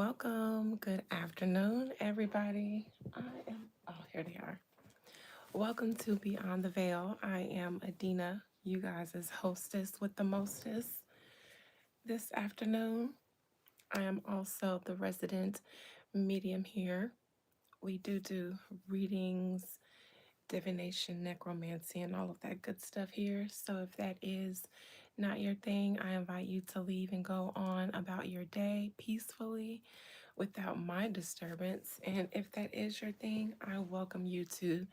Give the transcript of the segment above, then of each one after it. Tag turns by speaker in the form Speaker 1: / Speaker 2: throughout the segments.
Speaker 1: Welcome. Good afternoon, everybody. Here they are. Welcome to Beyond the Veil. I am Adina, you guys' hostess with the mostest this afternoon. I am also the resident medium here. We do readings, divination, necromancy, and all of that good stuff here. So if that is not your thing, I invite you to leave and go on about your day peacefully without my disturbance. And if that is your thing, I welcome you to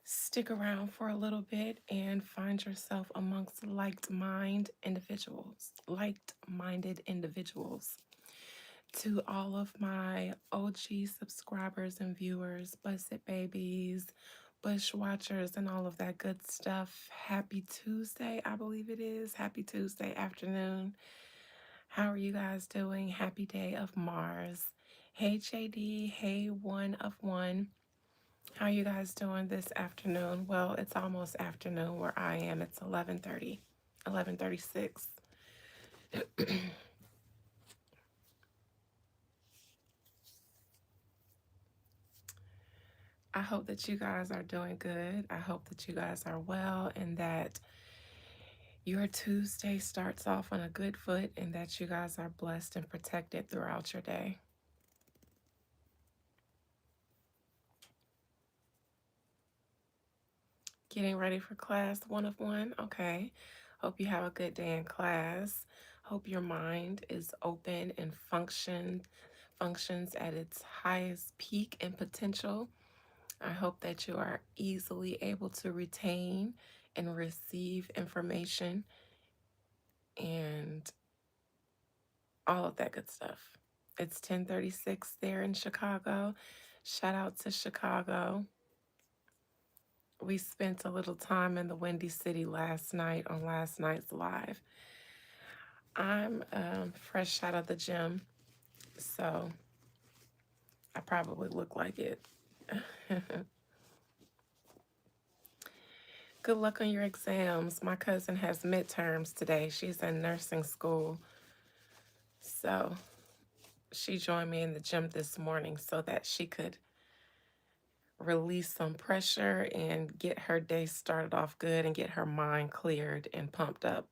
Speaker 1: stick around for a little bit and find yourself amongst like-minded individuals. To all of my OG subscribers and viewers, Busted Babies, Bush Watchers, and all of that good stuff. Happy Tuesday, I believe it is. Happy Tuesday afternoon. How are you guys doing? Happy day of Mars. Hey JD, hey one of one. How are you guys doing this afternoon? Well, it's almost afternoon where I am. It's 11:30, 11:36. I hope that you guys are doing good. I hope that you guys are well and that your Tuesday starts off on a good foot and that you guys are blessed and protected throughout your day. Getting ready for class one of one. Okay. Hope you have a good day in class. Hope your mind is open and functions at its highest peak and potential. I hope that you are easily able to retain and receive information and all of that good stuff. It's 10:36 there in Chicago. Shout out to Chicago. We spent a little time in the Windy City last night on last night's live. I'm fresh out of the gym, so I probably look like it. Good luck on your exams. My cousin has midterms today. She's in nursing school, so she joined me in the gym this morning so that she could release some pressure and get her day started off good and get her mind cleared and pumped up.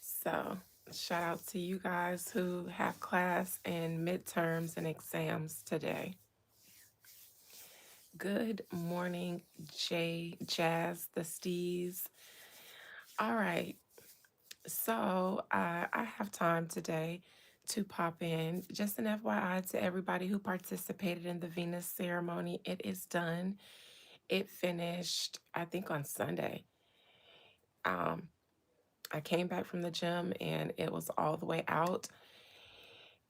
Speaker 1: So, shout out to you guys who have class and midterms and exams today. Good morning, Jazz, the Stees. All right, so I have time today to pop in. Just an FYI to everybody who participated in the Venus ceremony. It is done. It finished, I think, on Sunday. Um, I came back from the gym and it was all the way out.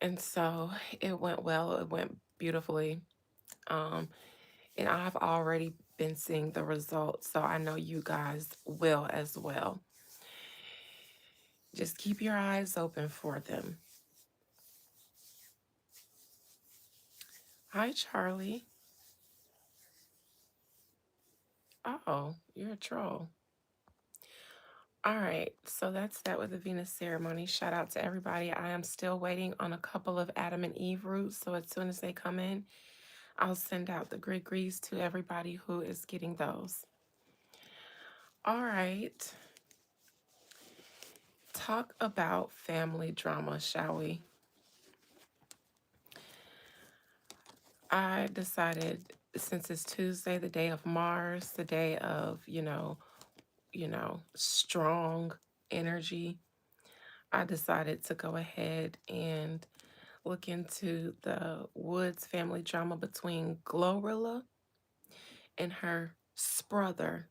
Speaker 1: And so it went well, it went beautifully. Um, and I've already been seeing the results, so I know you guys will as well. Just keep your eyes open for them. Hi, Charlie. Oh, you're a troll. All right, so that's that with the Venus ceremony. Shout out to everybody. I am still waiting on a couple of Adam and Eve roots, so as soon as they come in, I'll send out the Grigris to everybody who is getting those. All right, talk about family drama, shall we? I decided since it's Tuesday, the day of Mars, the day of, strong energy, I decided to go ahead and look into the Woods family drama between Glorilla and her sprother,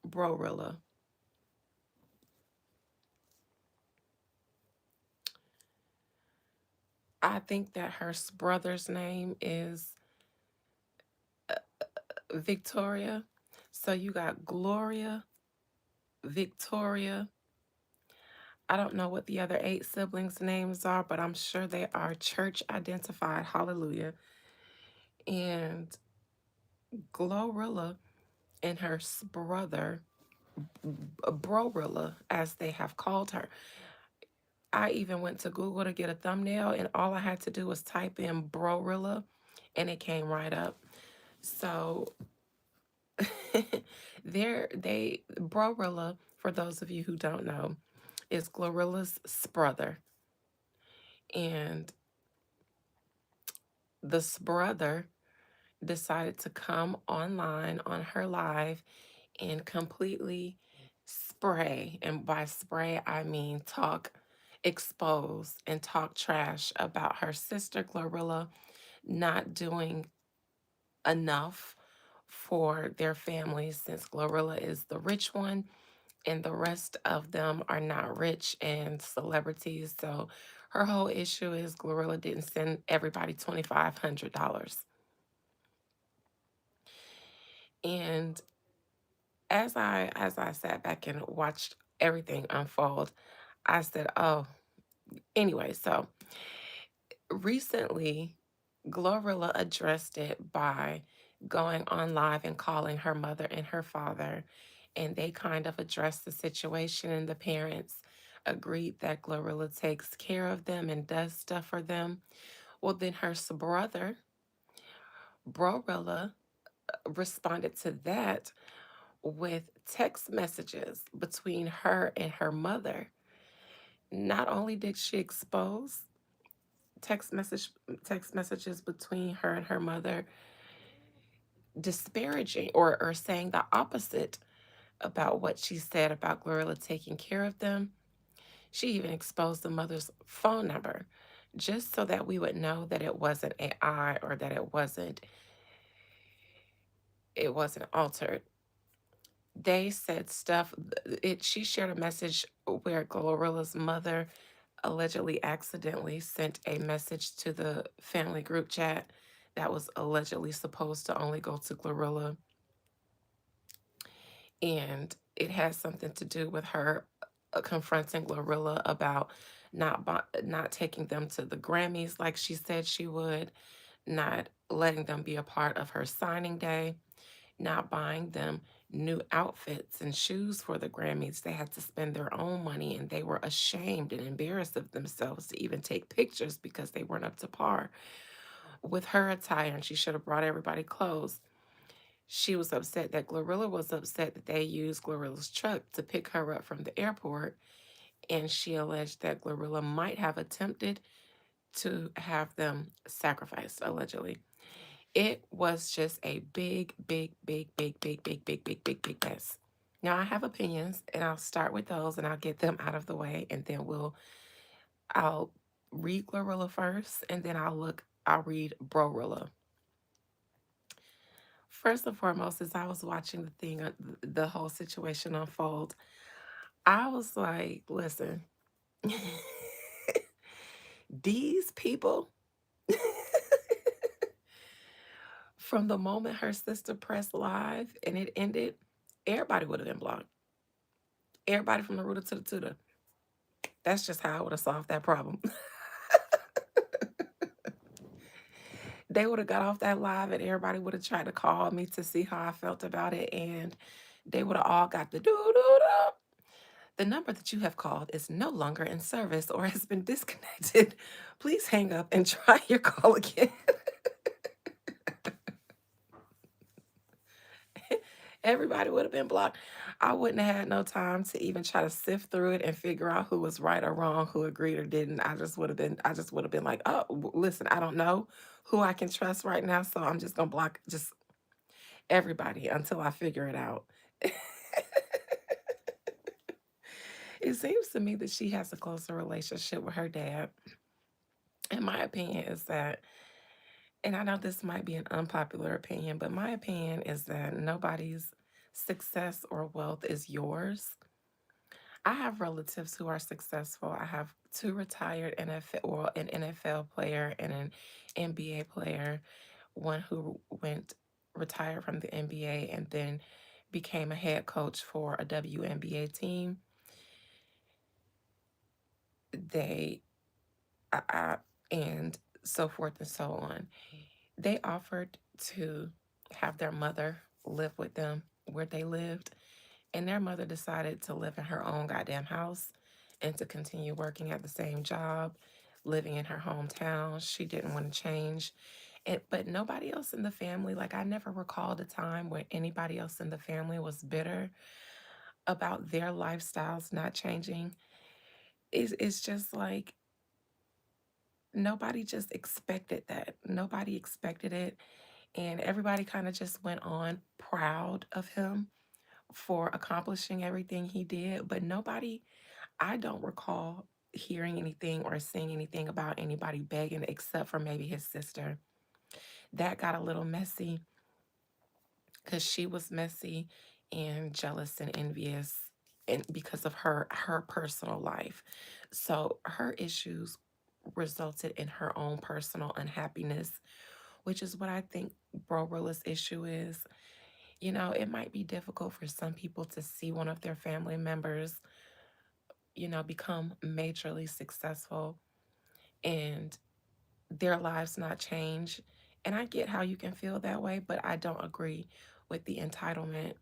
Speaker 1: Brorilla. I think that her brother's name is Victoria. So you got Gloria, Victoria. I don't know what the other 8 siblings' names are, but I'm sure they are church identified. Hallelujah. And Glorilla and her brother, Brorilla, as they have called her. I even went to Google to get a thumbnail, and all I had to do was type in Brorilla, and it came right up. So Brorilla, for those of you who don't know, is Glorilla's brother. And the brother decided to come online on her live and completely spray. And by spray, I mean expose and talk trash about her sister Glorilla not doing enough for their family, since Glorilla is the rich one and the rest of them are not rich and celebrities. So her whole issue is Glorilla didn't send everybody $2,500. And as I sat back and watched everything unfold, I said, "Oh, anyway." So recently, Glorilla addressed it by going on live and calling her mother and her father, and they kind of addressed the situation. And the parents agreed that Glorilla takes care of them and does stuff for them. Well, then her brother, Brorilla, responded to that with text messages between her and her mother. Not only did she expose text message text messages between her and her mother, disparaging or saying the opposite about what she said about Glorilla taking care of them. She even exposed the mother's phone number just so that we would know that it wasn't AI, or that it wasn't altered. They said stuff. She shared a message where Glorilla's mother allegedly accidentally sent a message to the family group chat that was allegedly supposed to only go to Glorilla, and it has something to do with her confronting Glorilla about not taking them to the Grammys like she said she would, not letting them be a part of her signing day, not buying them new outfits and shoes for the Grammys. They had to spend their own money, and they were ashamed and embarrassed of themselves to even take pictures because they weren't up to par with her attire, and she should have brought everybody clothes. She was upset that Glorilla was upset that they used Glorilla's truck to pick her up from the airport, and she alleged that Glorilla might have attempted to have them sacrificed, allegedly. It was just a big, big, big, big, big, big, big, big, big, big mess. Now I have opinions, and I'll start with those, and I'll get them out of the way, and then I'll read Glorilla first, and then I'll read Brorilla. First and foremost, as I was watching the whole situation unfold, I was like, listen, these people, from the moment her sister pressed live and it ended, everybody would have been blocked. Everybody from the rooter to the tutor. That's just how I would have solved that problem. They would have got off that live, and everybody would have tried to call me to see how I felt about it. And they would have all got the doo doo doo. The number that you have called is no longer in service or has been disconnected. Please hang up and try your call again. Everybody would have been blocked. I wouldn't have had no time to even try to sift through it and figure out who was right or wrong, who agreed or didn't. I just would have been like, oh, listen, I don't know who I can trust right now, so I'm just gonna block just everybody until I figure it out. It seems to me that she has a closer relationship with her dad. And my opinion is that, and I know this might be an unpopular opinion, but my opinion is that nobody's success or wealth is yours. I have relatives who are successful. I have two retired NFL, well, an NFL player and an NBA player, one who went retired from the NBA and then became a head coach for a WNBA team. They, and so forth and so on. They offered to have their mother live with them where they lived, and their mother decided to live in her own goddamn house and to continue working at the same job, living in her hometown. She didn't want to change. But nobody else in the family, like I never recalled a time where anybody else in the family was bitter about their lifestyles not changing. It's just like nobody just expected that. Nobody expected it. And everybody kind of just went on proud of him for accomplishing everything he did. But nobody, I don't recall hearing anything or seeing anything about anybody begging except for maybe his sister. That got a little messy because she was messy and jealous and envious and because of her personal life. So her issues resulted in her own personal unhappiness, which is what I think Brorilla's issue is. You know, it might be difficult for some people to see one of their family members, become majorly successful and their lives not change. And I get how you can feel that way, but I don't agree with the entitlement.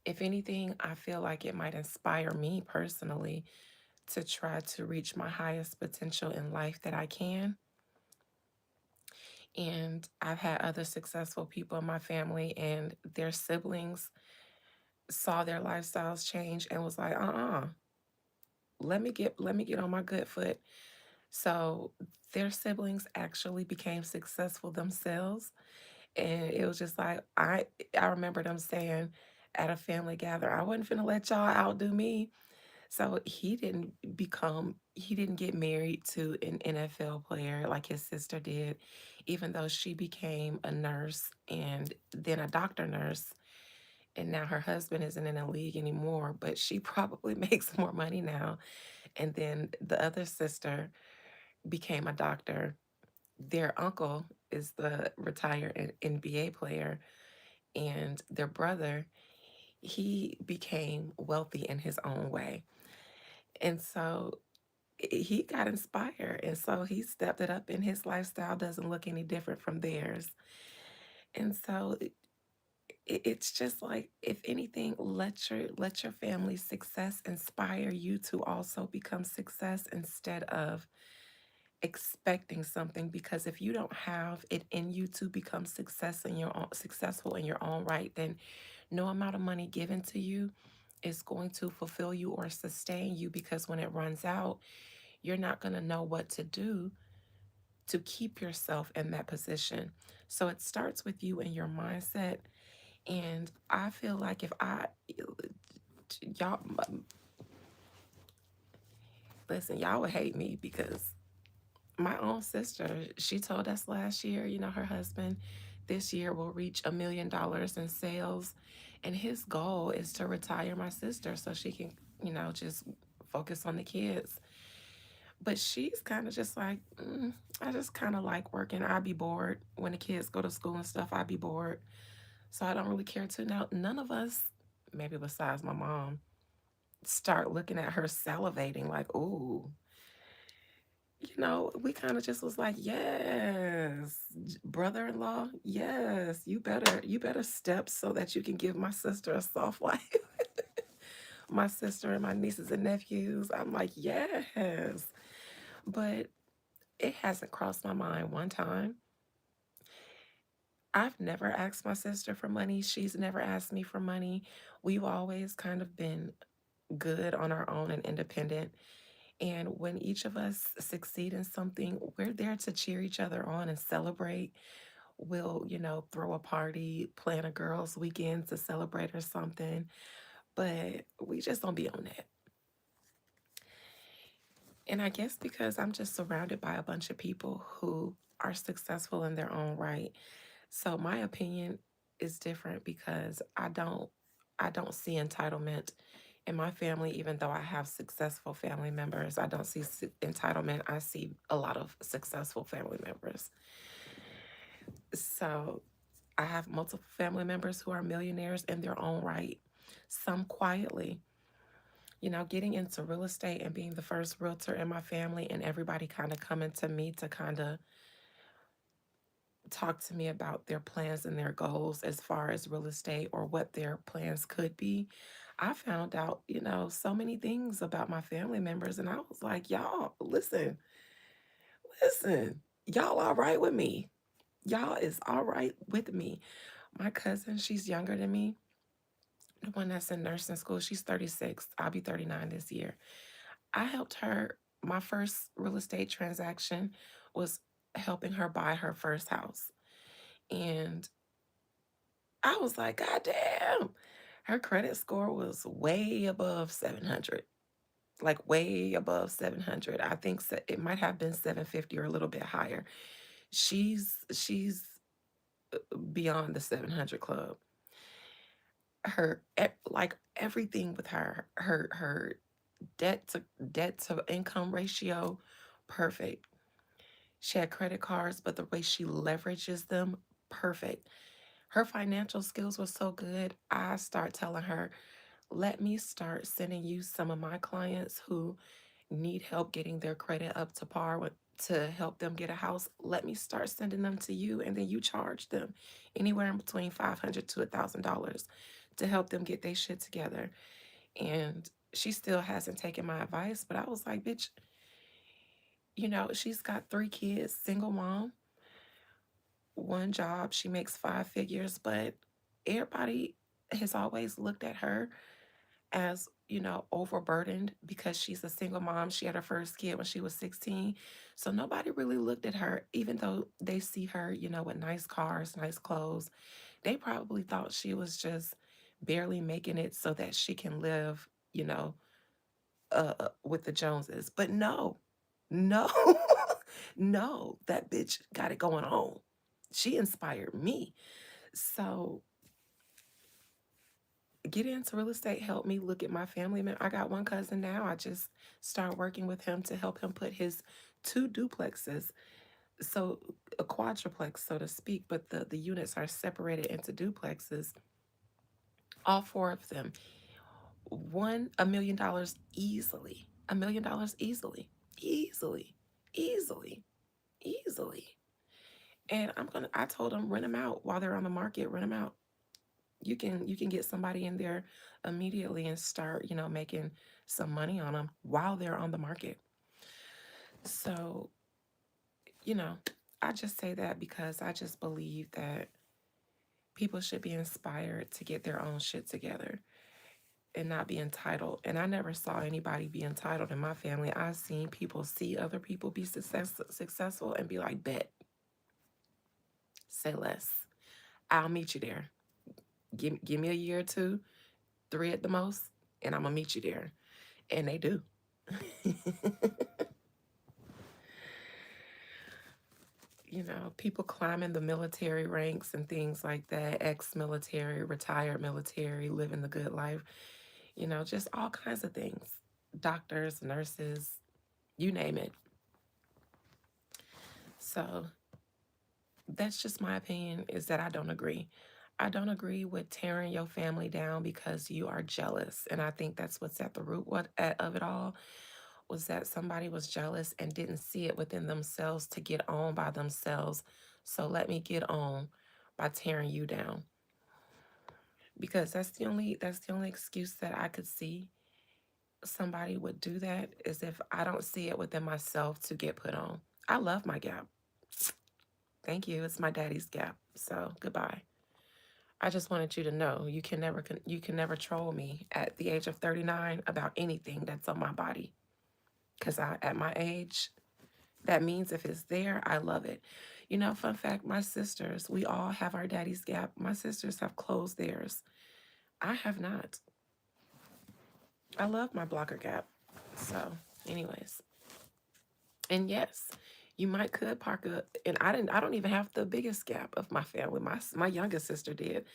Speaker 1: If anything, I feel like it might inspire me personally to try to reach my highest potential in life that I can. And I've had other successful people in my family, and their siblings saw their lifestyles change and was like, let me get on my good foot. So their siblings actually became successful themselves. And it was just like I remember them saying at a family gather, I wasn't finna let y'all outdo me. So he didn't get married to an NFL player like his sister did, even though she became a nurse and then a doctor nurse. And now her husband isn't in the league anymore, but she probably makes more money now. And then the other sister became a doctor. Their uncle is the retired NBA player, and their brother, he became wealthy in his own way. And so he got inspired. And so he stepped it up, and his lifestyle doesn't look any different from theirs. And so it's just like, if anything, let your family's success inspire you to also become success instead of expecting something, because if you don't have it in you to become successful in your own right, then no amount of money given to you is going to fulfill you or sustain you, because when it runs out, you're not going to know what to do to keep yourself in that position. So it starts with you and your mindset. And I feel like if I y'all listen, y'all would hate me because my own sister, she told us last year, her husband this year will reach $1 million in sales. And his goal is to retire my sister so she can, just focus on the kids. But she's kind of just like, I just kind of like working. I'd be bored when the kids go to school and stuff. I'd be bored. So I don't really care to. Now, none of us, maybe besides my mom, start looking at her salivating like, ooh, we kind of just was like, yes, brother-in-law, yes, you better step so that you can give my sister a soft life. My sister and my nieces and nephews. I'm like, yes. But it hasn't crossed my mind one time. I've never asked my sister for money. She's never asked me for money. We've always kind of been good on our own and independent. And when each of us succeed in something, we're there to cheer each other on and celebrate. We'll, throw a party, plan a girls' weekend to celebrate or something. But we just don't be on that. And I guess because I'm just surrounded by a bunch of people who are successful in their own right. So my opinion is different because I don't see entitlement in my family, even though I have successful family members. I don't see entitlement. I see a lot of successful family members. So I have multiple family members who are millionaires in their own right, some quietly. Getting into real estate and being the first realtor in my family, and everybody kind of coming to me to kind of talk to me about their plans and their goals as far as real estate or what their plans could be. I found out, so many things about my family members, and I was like, y'all, listen, y'all all right with me. Y'all is all right with me. My cousin, she's younger than me, the one that's in nursing school, she's 36. I'll be 39 this year. I helped her. My first real estate transaction was helping her buy her first house. And I was like, God damn. Her credit score was way above 700, like way above 700. I think it might have been 750 or a little bit higher. She's beyond the 700 club. Like everything with her debt to income ratio, perfect. She had credit cards, but the way she leverages them, perfect. Her financial skills were so good. I start telling her, let me start sending you some of my clients who need help getting their credit up to par to help them get a house. Let me start sending them to you, and then you charge them anywhere in between $500 to $1,000 to help them get their shit together. And she still hasn't taken my advice, but I was like, bitch, she's got 3 kids, single mom, one job. She makes 5 figures, but everybody has always looked at her as, overburdened because she's a single mom. She had her first kid when she was 16. So nobody really looked at her, even though they see her, with nice cars, nice clothes. They probably thought she was just barely making it so that she can live, with the Joneses. But no, no, no, that bitch got it going on. She inspired me. So get into real estate helped me look at my family. I got one cousin now. I just start working with him to help him put his 2 duplexes, so a quadruplex, so to speak, but the units are separated into duplexes. All 4 of them, one $1 million easily, $1 million easily, easily, easily, easily. And I told them, rent them out while they're on the market. Rent them out. You can get somebody in there immediately and start, making some money on them while they're on the market. So, you know, I just say that because I just believe that people should be inspired to get their own shit together and not be entitled. And I never saw anybody be entitled in my family. I've seen people see other people be successful and be like, bet, say less. I'll meet you there. Give me a year or two, 3 at the most, and I'm gonna meet you there. And they do. People climbing the military ranks and things like that, ex-military, retired military, living the good life, just all kinds of things. Doctors, nurses, you name it. So that's just my opinion, is that I don't agree. I don't agree with tearing your family down because you are jealous. And I think that's what's at the root of it all, was that somebody was jealous and didn't see it within themselves to get on by themselves. So let me get on by tearing you down. Because that's the only excuse that I could see somebody would do that, is if I don't see it within myself to get put on. I love my gap. Thank you. It's my daddy's gap. So goodbye. I just wanted you to know you can never troll me at the age of 39 about anything that's on my body. Cause at my age, that means if it's there, I love it. Fun fact, my sisters, we all have our daddy's gap. My sisters have closed theirs. I have not. I love my blocker gap. So, anyways. And yes, you might could park up, and I don't even have the biggest gap of my family. My youngest sister did.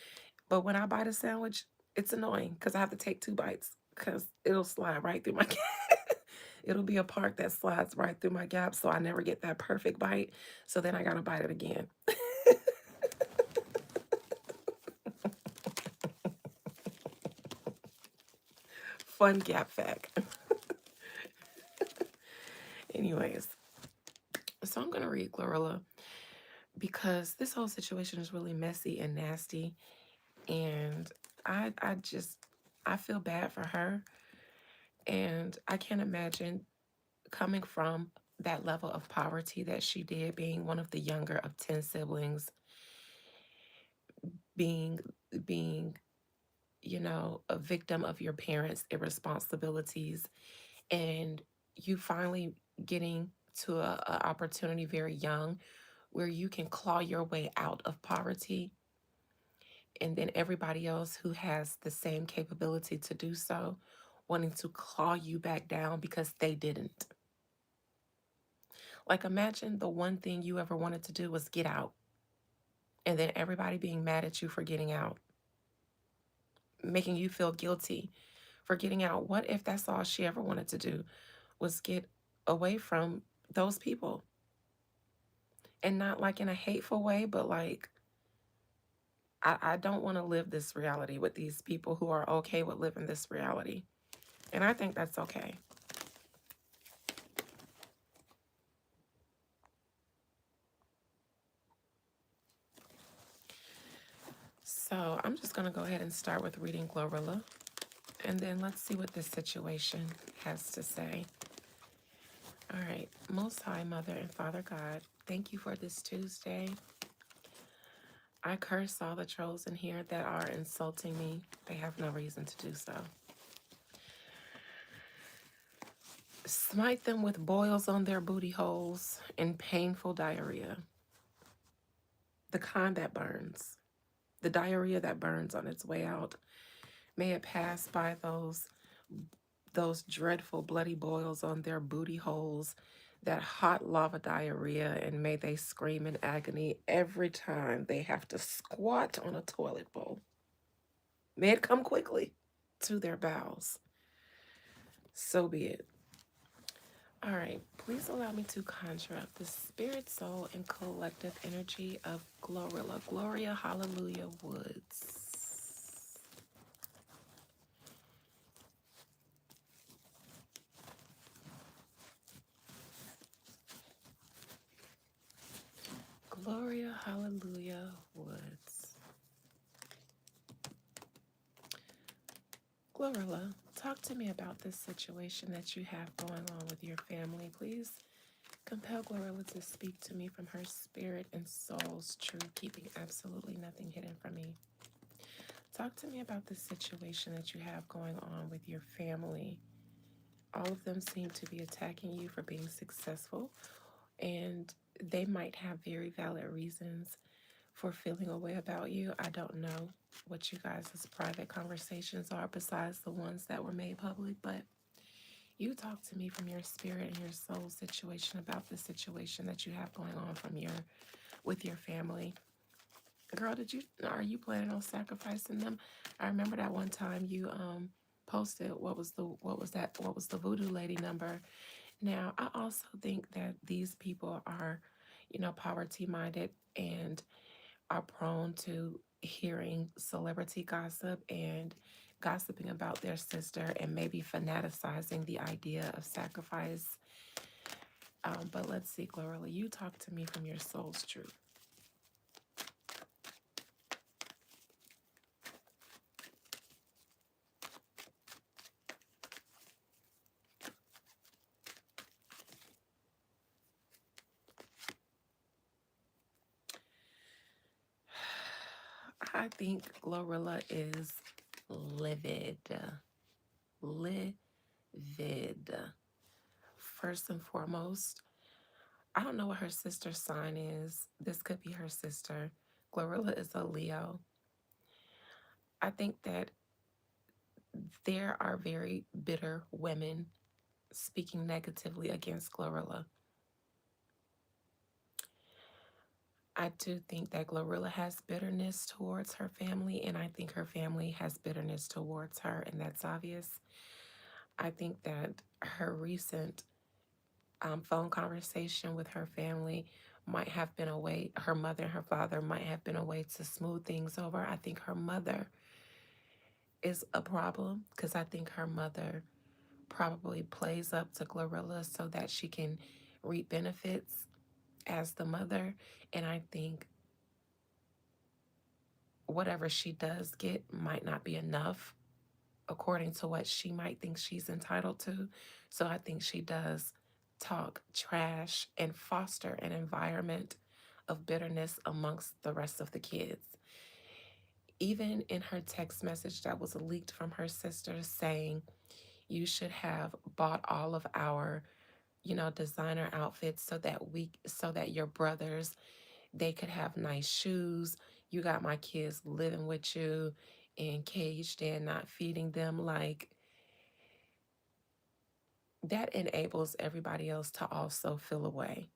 Speaker 1: But when I bite a sandwich, it's annoying because I have to take 2 bites because it'll slide right through my gap. It'll be a part that slides right through my gap, so I never get that perfect bite. So then I gotta bite it again. Fun gap fact. Anyways, so I'm gonna read Glorilla because this whole situation is really messy and nasty, and I just I feel bad for her. And I can't imagine coming from that level of poverty that she did, being one of the younger of 10 siblings, being being a victim of your parents' irresponsibilities, and you finally getting to a opportunity very young where you can claw your way out of poverty, and then everybody else who has the same capability to do so wanting to claw you back down because they didn't. Like, imagine the one thing you ever wanted to do was get out, and then everybody being mad at you for getting out, making you feel guilty for getting out. What if that's all she ever wanted to do was get away from those people? And not like in a hateful way, but like, I don't want to live this reality with these people who are okay with living this reality. And I think that's okay. So I'm just going to go ahead and start with reading Glorilla. And then let's see what this situation has to say. All right. Most High Mother and Father God, thank you for this Tuesday. I curse all the trolls in here that are insulting me. They have no reason to do so. Smite them with boils on their booty holes and painful diarrhea. The kind that burns. The diarrhea that burns on its way out. May it pass by those dreadful bloody boils on their booty holes, that hot lava diarrhea, and may they scream in agony every time they have to squat on a toilet bowl. May it come quickly to their bowels. So be it. All right, please allow me to conjure up the spirit, soul, and collective energy of Glorilla, Gloria Hallelujah Woods. Gloria Hallelujah Woods. Glorilla, talk to me about this situation that you have going on with your family. Please compel Glorilla to speak to me from her spirit and soul's truth, keeping absolutely nothing hidden from me. Talk to me about the situation that you have going on with your family. All of them seem to be attacking you for being successful, and they might have very valid reasons for feeling a way about you. I don't know what you guys' private conversations are besides the ones that were made public, but you talk to me from your spirit and your soul situation about the situation that you have going on from your with your family. Girl, are you planning on sacrificing them? I remember that one time you posted what was the voodoo lady number. Now, I also think that these people are, poverty minded and are prone to hearing celebrity gossip and gossiping about their sister and maybe fanaticizing the idea of sacrifice. But let's see, Glorilla, you talk to me from your soul's truth. I think Glorilla is livid. Livid. First and foremost, I don't know what her sister's sign is. This could be her sister. Glorilla is a Leo. I think that there are very bitter women speaking negatively against Glorilla. I do think that Glorilla has bitterness towards her family, and I think her family has bitterness towards her, and that's obvious. I think that her recent phone conversation with her family might have been a way, her mother and her father might have been a way to smooth things over. I think her mother is a problem because I think her mother probably plays up to Glorilla so that she can reap benefits as the mother. And I think whatever she does get might not be enough according to what she might think she's entitled to. So I think she does talk trash and foster an environment of bitterness amongst the rest of the kids. Even in her text message that was leaked from her sister saying, you should have bought all of our, designer outfits so that your brothers, they could have nice shoes. You got my kids living with you and caged in, not feeding them. Like, that enables everybody else to also feel away.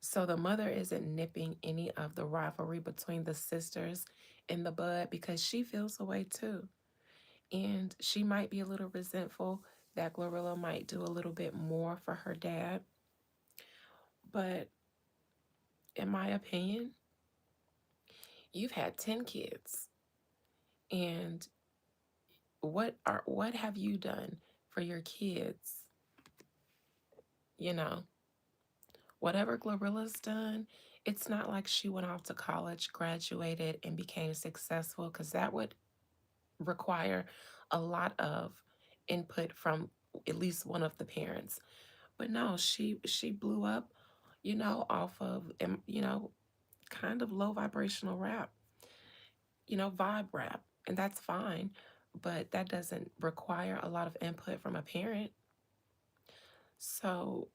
Speaker 1: So the mother isn't nipping any of the rivalry between the sisters in the bud because she feels away too. And she might be a little resentful that Glorilla might do a little bit more for her dad. But in my opinion, you've had 10 kids. And what have you done for your kids? You know, whatever Glorilla's done, it's not like she went off to college, graduated, and became successful, because that would require a lot of input from at least one of the parents. But no, she blew up, off of kind of low vibrational rap, vibe rap, and that's fine. But that doesn't require a lot of input from a parent. So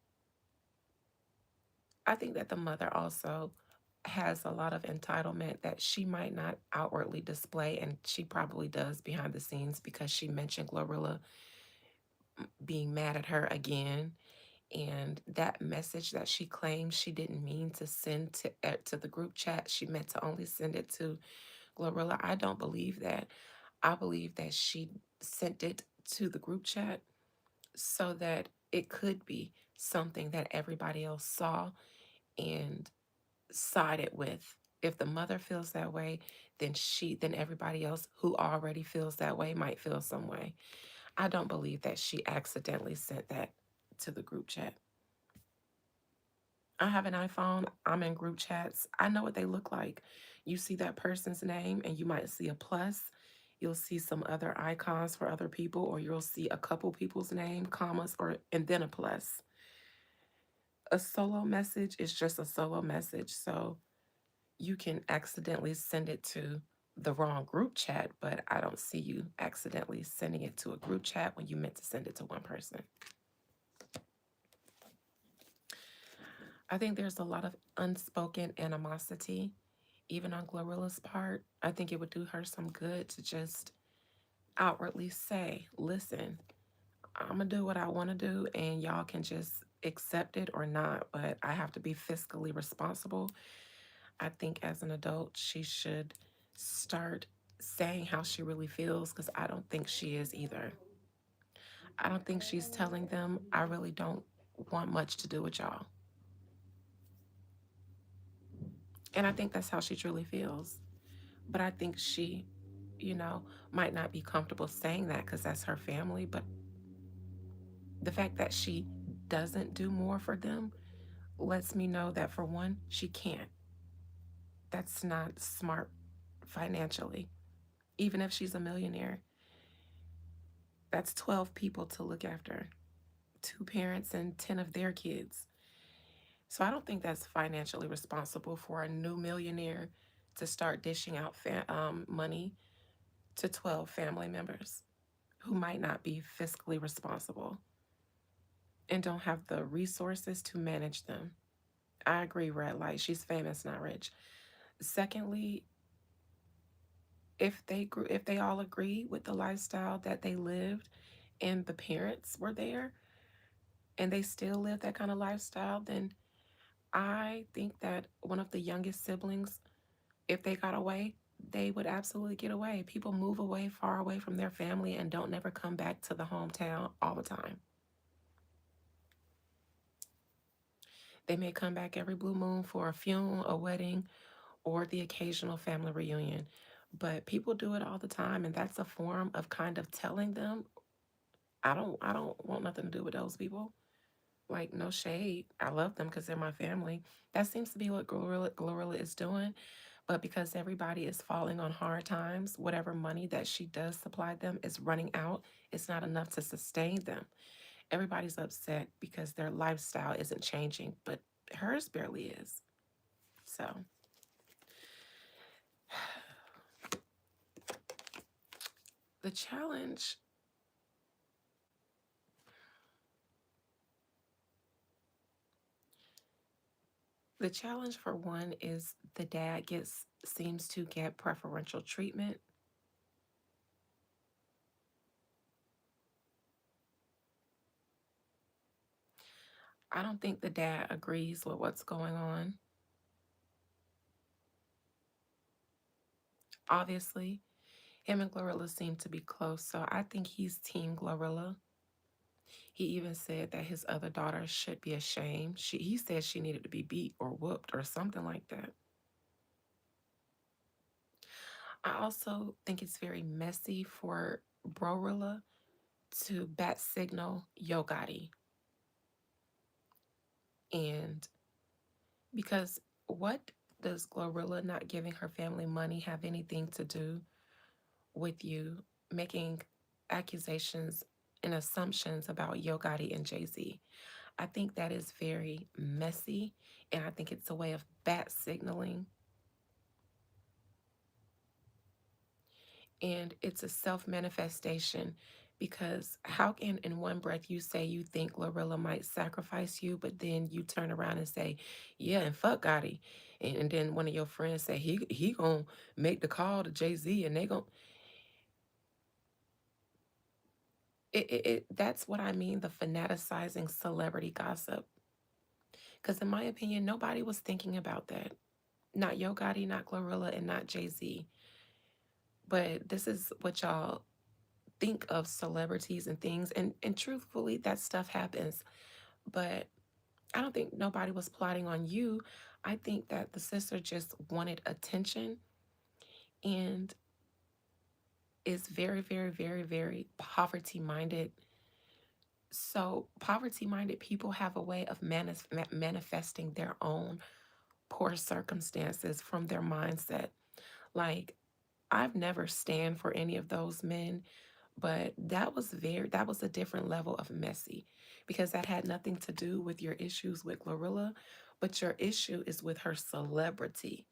Speaker 1: I think that the mother also has a lot of entitlement that she might not outwardly display, and she probably does behind the scenes, because she mentioned Glorilla being mad at her again. And that message that she claims she didn't mean to send to the group chat, she meant to only send it to Glorilla. I don't believe that. I believe that she sent it to the group chat so that it could be something that everybody else saw and sided with. If the mother feels that way, then everybody else who already feels that way might feel some way. I don't believe that she accidentally sent that to the group chat. I have an iPhone. I'm in group chats. I know what they look like. You see that person's name and you might see a plus. You'll see some other icons for other people, or you'll see a couple people's name, commas, or and then a plus. A solo message is just a solo message. So you can accidentally send it to the wrong group chat, but I don't see you accidentally sending it to a group chat when you meant to send it to one person. I think there's a lot of unspoken animosity, even on Glorilla's part. I think it would do her some good to just outwardly say, listen, I'm going to do what I want to do, and y'all can just accept it or not, but I have to be fiscally responsible. I think as an adult, she should start saying how she really feels, because I don't think she is either. I don't think she's telling them, I really don't want much to do with y'all. And I think that's how she truly feels. But I think she, you know, might not be comfortable saying that because that's her family. But the fact that she doesn't do more for them lets me know that, for one, she can't. That's not smart financially. Even if she's a millionaire, that's 12 people to look after, two parents and 10 of their kids. So I don't think that's financially responsible for a new millionaire to start dishing out money to 12 family members who might not be fiscally responsible and don't have the resources to manage them. I agree, red light. She's famous, not rich. Secondly, if they all agree with the lifestyle that they lived and the parents were there and they still live that kind of lifestyle, then I think that one of the youngest siblings, if they got away, they would absolutely get away. People move away, far away from their family, and don't never come back to the hometown all the time. They may come back every blue moon for a funeral, a wedding, or the occasional family reunion. But people do it all the time, and that's a form of kind of telling them, I don't want nothing to do with those people. Like, no shade. I love them because they're my family. That seems to be what Glorilla is doing. But because everybody is falling on hard times, whatever money that she does supply them is running out. It's not enough to sustain them. Everybody's upset because their lifestyle isn't changing, but hers barely is. So the challenge, the challenge for one is the dad gets seems to get preferential treatment. I don't think the dad agrees with what's going on. Obviously, him and Glorilla seem to be close, so I think he's Team Glorilla. He even said that his other daughter should be ashamed. He said she needed to be beat or whooped or something like that. I also think it's very messy for Brorilla to bat signal Yo Gotti. And because what does Glorilla not giving her family money have anything to do with you making accusations and assumptions about Yo Gotti and Jay-Z? I think that is very messy, and I think it's a way of bat signaling, and it's a self manifestation. Because how can in one breath you say you think Glorilla might sacrifice you, but then you turn around and say, "Yeah, and fuck Gotti," and then one of your friends say he gonna make the call to Jay Z, and they gonna that's what I mean, the fanaticizing celebrity gossip. Because in my opinion, nobody was thinking about that. Not Yo Gotti, not Glorilla, and not Jay Z. But this is what y'all think of celebrities and things. And truthfully, that stuff happens. But I don't think nobody was plotting on you. I think that the sister just wanted attention and is very, very, very, very poverty minded. So, poverty minded people have a way of manifesting their own poor circumstances from their mindset. Like, I've never stand for any of those men, but that was a different level of messy because that had nothing to do with your issues with Glorilla, but your issue is with her celebrity,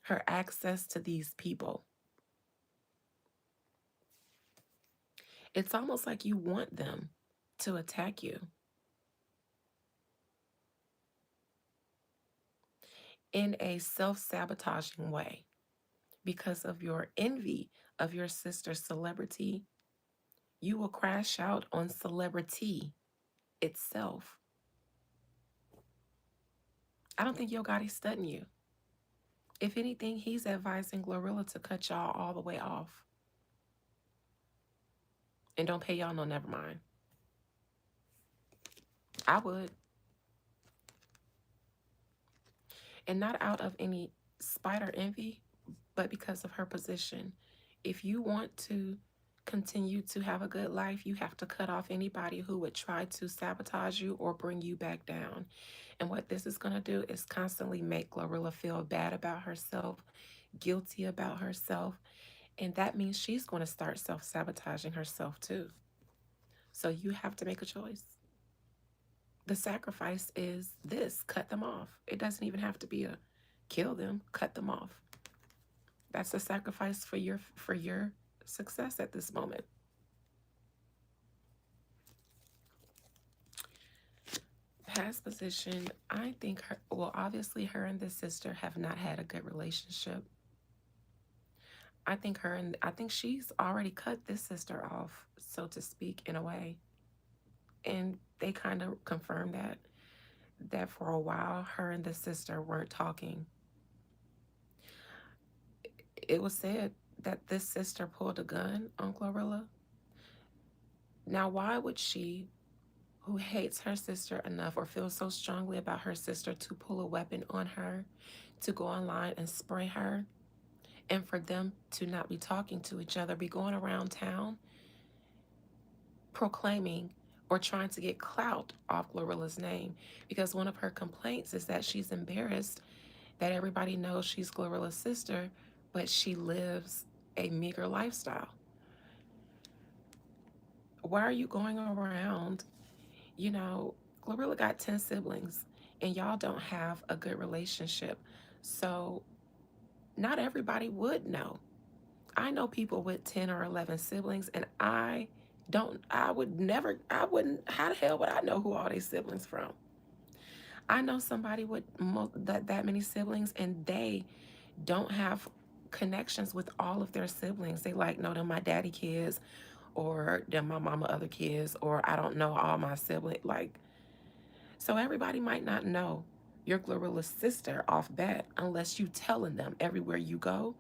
Speaker 1: her access to these people. It's almost like you want them to attack you in a self-sabotaging way because of your envy of your sister's celebrity. You will crash out on celebrity itself. I don't think Yo Gotti's studying you. If anything, he's advising Glorilla to cut y'all all the way off. And don't pay y'all no never mind. I would. And not out of any spite or envy, but because of her position. If you want to continue to have a good life, you have to cut off anybody who would try to sabotage you or bring you back down. And what this is going to do is constantly make Glorilla feel bad about herself, guilty about herself. And that means she's going to start self sabotaging herself too. So you have to make a choice. The sacrifice is this: cut them off. It doesn't even have to be a kill them, cut them off. That's a sacrifice for your success at this moment. Past position, I think her, well, obviously her and this sister have not had a good relationship. I think she's already cut this sister off, so to speak, in a way. And they kind of confirmed that for a while her and the sister weren't talking. It was said that this sister pulled a gun on Glorilla. Now, why would she, who hates her sister enough or feels so strongly about her sister, to pull a weapon on her, to go online and spray her, and for them to not be talking to each other, be going around town proclaiming or trying to get clout off Glorilla's name, because one of her complaints is that she's embarrassed that everybody knows she's Glorilla's sister, but she lives a meager lifestyle. Why are you going around, you know, Glorilla got 10 siblings and y'all don't have a good relationship. So not everybody would know. I know people with 10 or 11 siblings, and I would never, I wouldn't, how the hell would I know who all these siblings from? I know somebody with that many siblings, and they don't have connections with all of their siblings. They like know them my daddy kids, or them my mama other kids, or I don't know all my siblings. Like, so everybody might not know your Glorilla's sister off bat unless you telling them everywhere you go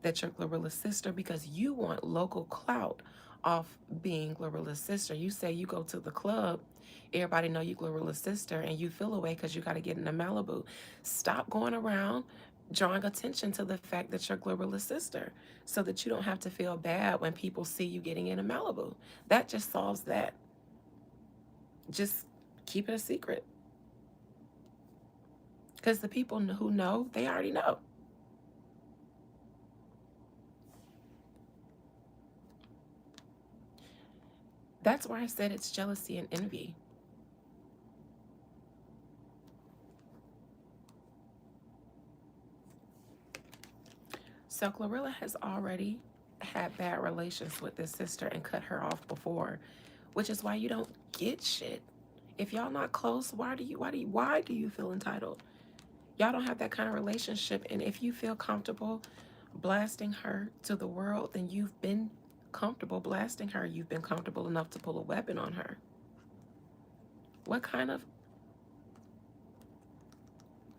Speaker 1: that you're Glorilla's sister, because you want local clout off being Glorilla's sister. You say you go to the club, everybody know you Glorilla's sister, and you feel away because you got to get into Malibu. Stop going around drawing attention to the fact that you're Glorilla's sister, so that you don't have to feel bad when people see you getting into Malibu. That just solves that. Just keep it a secret. Because the people who know, they already know. That's why I said it's jealousy and envy. So Glorilla has already had bad relations with this sister and cut her off before, which is why you don't get shit. If y'all not close, why do you feel entitled? Y'all don't have that kind of relationship, and if you feel comfortable blasting her to the world, then you've been comfortable blasting her. You've been comfortable enough to pull a weapon on her. What kind of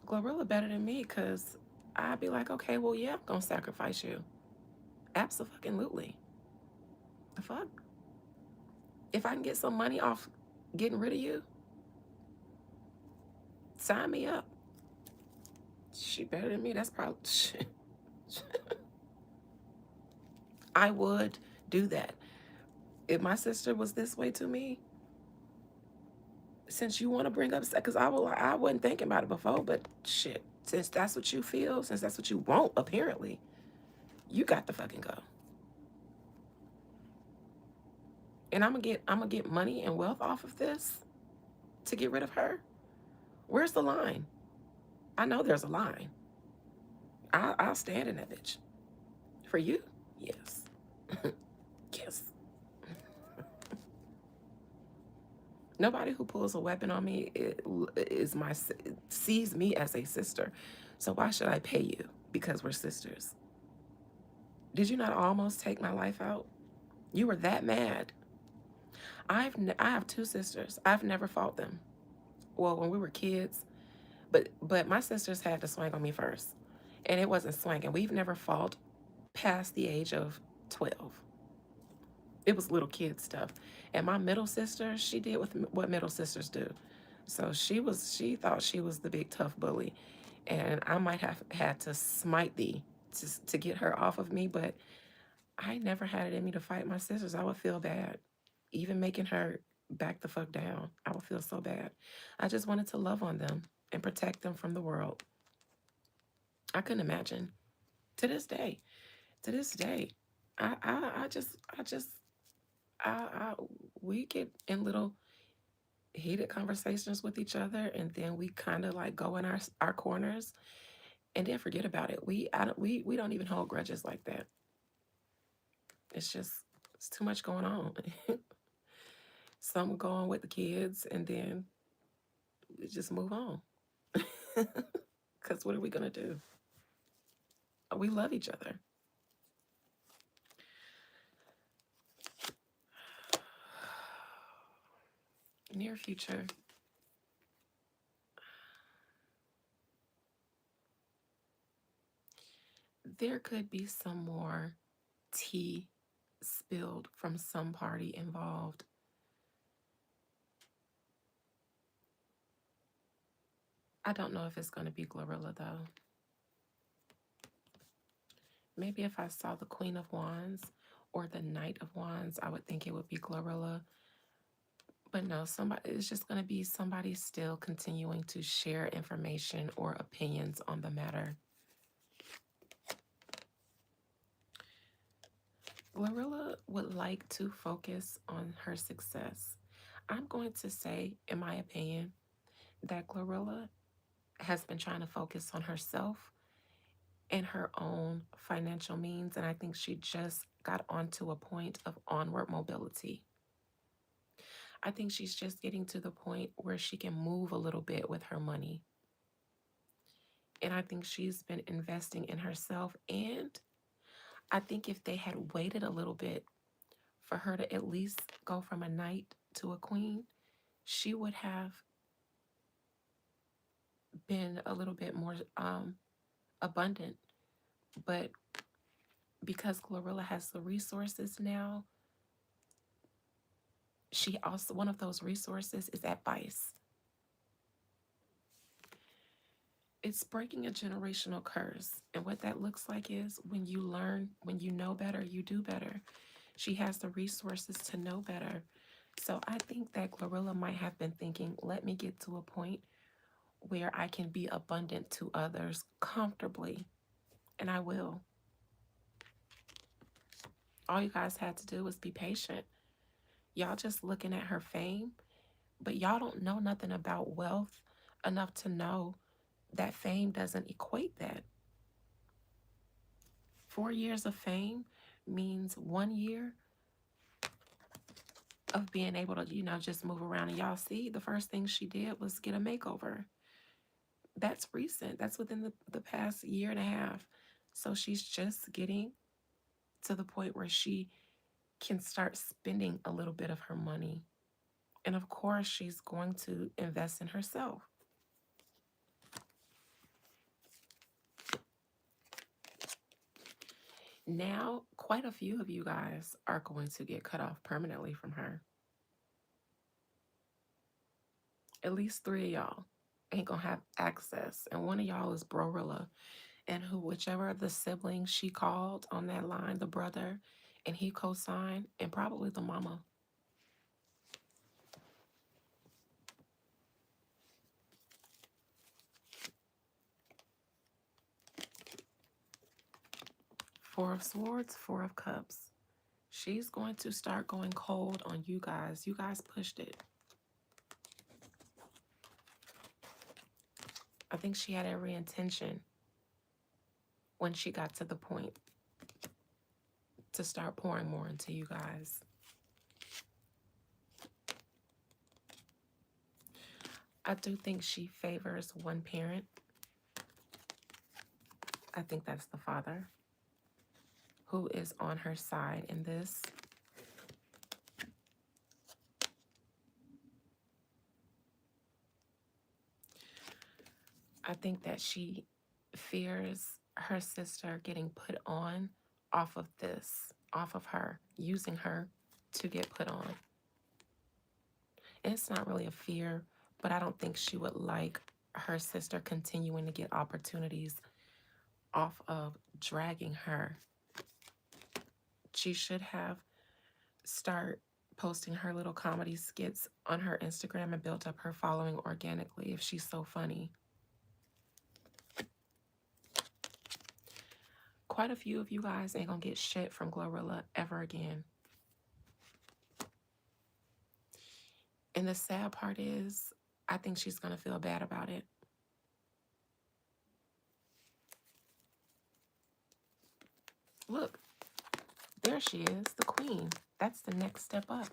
Speaker 1: Glorilla better than me? Because I'd be like, okay, well, yeah, I'm going to sacrifice you. Absolutely. The fuck? If I can get some money off getting rid of you, sign me up. She better than me. That's probably shit. I would do that. If my sister was this way to me, since you want to bring up, because I wasn't thinking about it before, but shit, since that's what you feel, since that's what you want, apparently, you got to fucking go. And I'm gonna get money and wealth off of this to get rid of her. Where's the line? I know there's a line. I'll stand in that bitch. For you, yes. Yes. Nobody who pulls a weapon on me sees me as a sister. So why should I pay you because we're sisters? Did you not almost take my life out? You were that mad. I have two sisters. I've never fought them. Well, when we were kids, but my sisters had to swing on me first, and it wasn't swinging. We've never fought past the age of 12. It was little kid stuff. And my middle sister, she did what middle sisters do. So she thought she was the big tough bully, and I might have had to smite thee to get her off of me. But I never had it in me to fight my sisters. I would feel bad, even making her back the fuck down. I would feel so bad. I just wanted to love on them and protect them from the world. I couldn't imagine. To this day, to this day, I just I we get in little heated conversations with each other, and then we kind of like go in our corners and then forget about it. We don't even hold grudges like that. It's just it's too much going on. Some go on with the kids, and then we just move on. Because what are we gonna do? We love each other. Near future, there could be some more tea spilled from some party involved. I don't know if it's going to be Glorilla though. Maybe if I saw the Queen of Wands or the Knight of Wands, I would think it would be Glorilla. But no, somebody, it's just going to be somebody still continuing to share information or opinions on the matter. Glorilla would like to focus on her success. I'm going to say, in my opinion, that Glorilla has been trying to focus on herself and her own financial means, and I think she just got onto a point of onward mobility. I think she's just getting to the point where she can move a little bit with her money. And I think she's been investing in herself. And I think if they had waited a little bit for her to at least go from a knight to a queen, she would have been a little bit more abundant. But because Glorilla has the resources now, she also, one of those resources is advice. It's breaking a generational curse. And what that looks like is when you learn, when you know better, you do better. She has the resources to know better. So I think that Glorilla might have been thinking, let me get to a point where I can be abundant to others comfortably. And I will. All you guys had to do was be patient. Y'all just looking at her fame, but y'all don't know nothing about wealth enough to know that fame doesn't equate that. 4 years of fame means 1 year of being able to, just move around. And y'all see, the first thing she did was get a makeover. That's recent. That's within the past year and a half. So she's just getting to the point where she can start spending a little bit of her money. And of course, she's going to invest in herself. Now, quite a few of you guys are going to get cut off permanently from her. At least 3 of y'all ain't gonna have access. And one of y'all is Brorilla. And whichever of the siblings she called on that line, the brother, and he co-signed, and probably the mama. Four of Swords, Four of Cups. She's going to start going cold on you guys. You guys pushed it. I think she had every intention when she got to the point to start pouring more into you guys. I do think she favors one parent. I think that's the father who is on her side in this. I think that she fears her sister getting put on off of this, off of her, using her to get put on. And it's not really a fear, but I don't think she would like her sister continuing to get opportunities off of dragging her. She should have start posting her little comedy skits on her Instagram and built up her following organically if she's so funny. Quite a few of you guys ain't gonna get shit from Glorilla ever again. And the sad part is, I think she's gonna feel bad about it. Look, there she is, the queen. That's the next step up.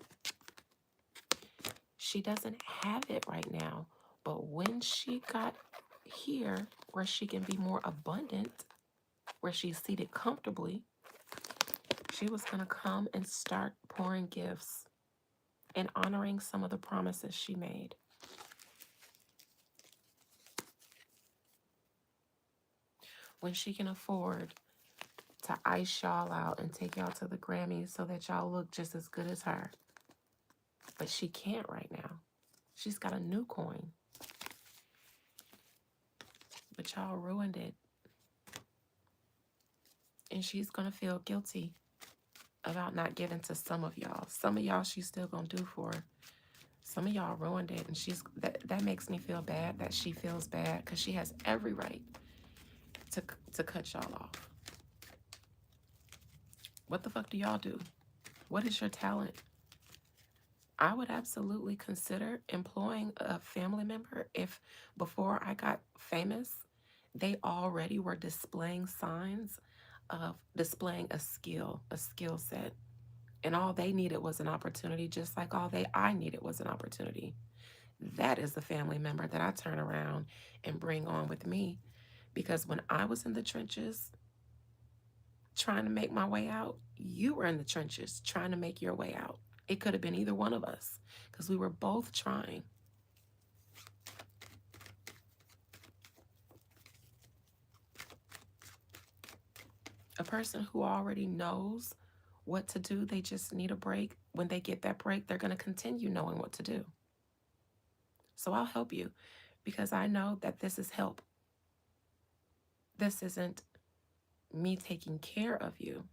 Speaker 1: She doesn't have it right now, but when she got here where she can be more abundant, where she's seated comfortably, she was going to come and start pouring gifts and honoring some of the promises she made. When she can afford to ice y'all out and take y'all to the Grammys so that y'all look just as good as her. But she can't right now. She's got a new coin. But y'all ruined it. And she's going to feel guilty about not giving to some of y'all. Some of y'all she's still going to do for. Some of y'all ruined it, and that makes me feel bad that she feels bad because she has every right to to cut y'all off. What the fuck do y'all do? What is your talent? I would absolutely consider employing a family member if before I got famous, they already were displaying signs of displaying a skill set. And all they needed was an opportunity, just like I needed was an opportunity. That is the family member that I turn around and bring on with me. Because when I was in the trenches trying to make my way out, you were in the trenches trying to make your way out. It could have been either one of us because we were both trying. A person who already knows what to do, they just need a break. When they get that break, they're going to continue knowing what to do. So I'll help you because I know that this is help. This isn't me taking care of you.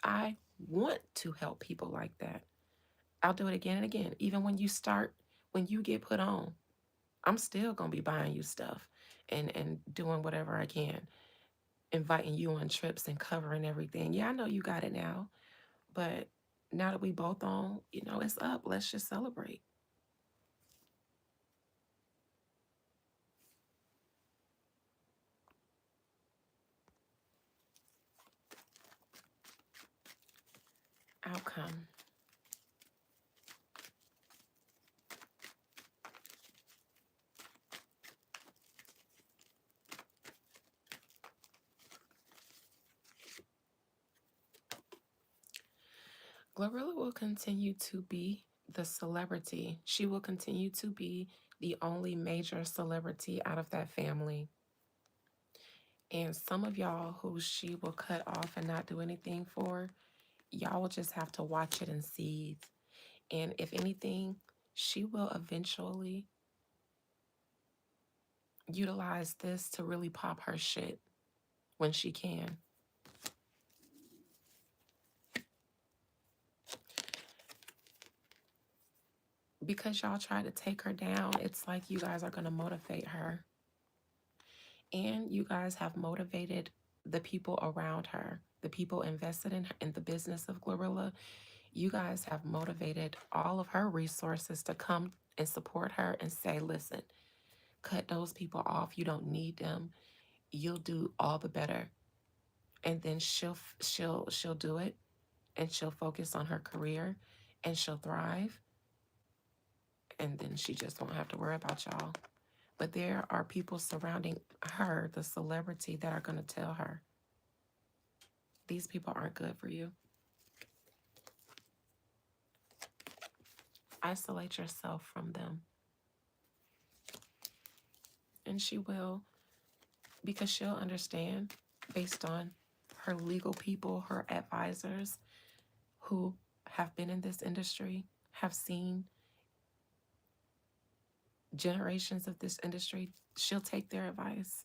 Speaker 1: I want to help people like that. I'll do it again and again. Even when you get put on, I'm still going to be buying you stuff and doing whatever I can, inviting you on trips and covering everything. Yeah, I know you got it now, but now that we both on, it's up. Let's just celebrate. Outcome. Glorilla will continue to be the celebrity. She will continue to be the only major celebrity out of that family. And some of y'all who she will cut off and not do anything for, y'all will just have to watch it and see. And if anything, she will eventually utilize this to really pop her shit when she can. Because y'all try to take her down, it's like you guys are going to motivate her. And you guys have motivated the people around her, the people invested in the business of Glorilla. You guys have motivated all of her resources to come and support her and say, listen, cut those people off. You don't need them. You'll do all the better. And then she'll do it, and she'll focus on her career, and she'll thrive. And then she just won't have to worry about y'all. But there are people surrounding her, the celebrity, that are going to tell her, these people aren't good for you. Isolate yourself from them. And she will, because she'll understand based on her legal people, her advisors who have been in this industry, have seen generations of this industry. She'll take their advice.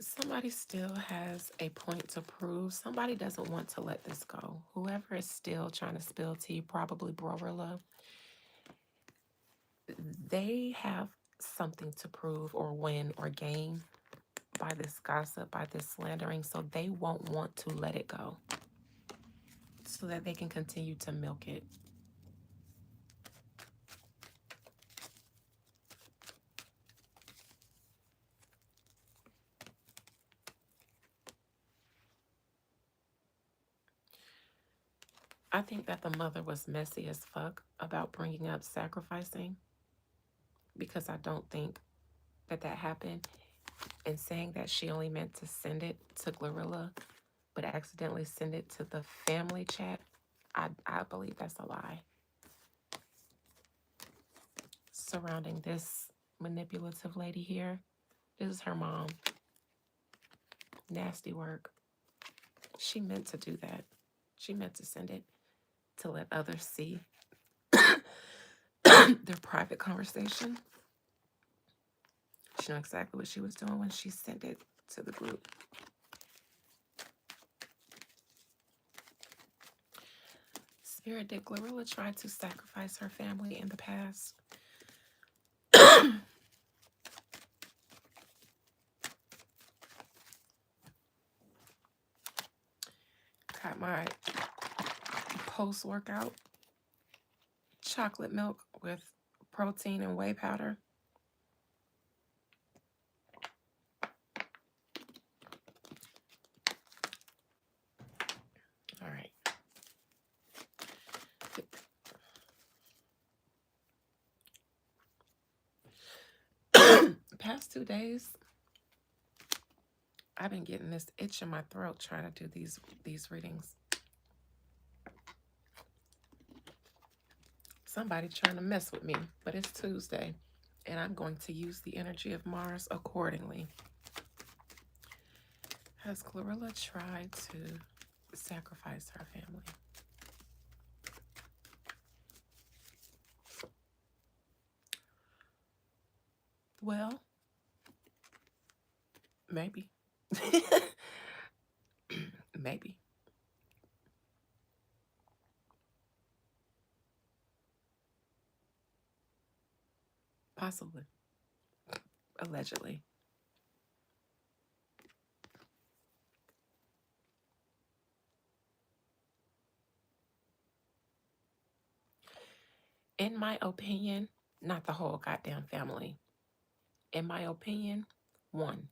Speaker 1: Somebody still has a point to prove. Somebody doesn't want to let this go. Whoever is still trying to spill tea, probably Glorilla, they have something to prove or win or gain by this gossip, by this slandering, so they won't want to let it go so that they can continue to milk it. I think that the mother was messy as fuck about bringing up sacrificing, because I don't think that happened, and saying that she only meant to send it to Glorilla but accidentally send it to the family chat. I believe that's a lie. Surrounding this manipulative lady here, this is her mom. Nasty work. She meant to do that. She meant to send it to let others see their private conversation. She knew exactly what she was doing when she sent it to the group. Spirit, did Glorilla try to sacrifice her family in the past? Got my post-workout chocolate milk with protein and whey powder. All right. Past 2 days, I've been getting this itch in my throat trying to do these readings. Somebody trying to mess with me, but it's Tuesday, and I'm going to use the energy of Mars accordingly. Has Glorilla tried to sacrifice her family? Well, maybe. Maybe. Possibly. Allegedly. In my opinion, not the whole goddamn family. In my opinion, one.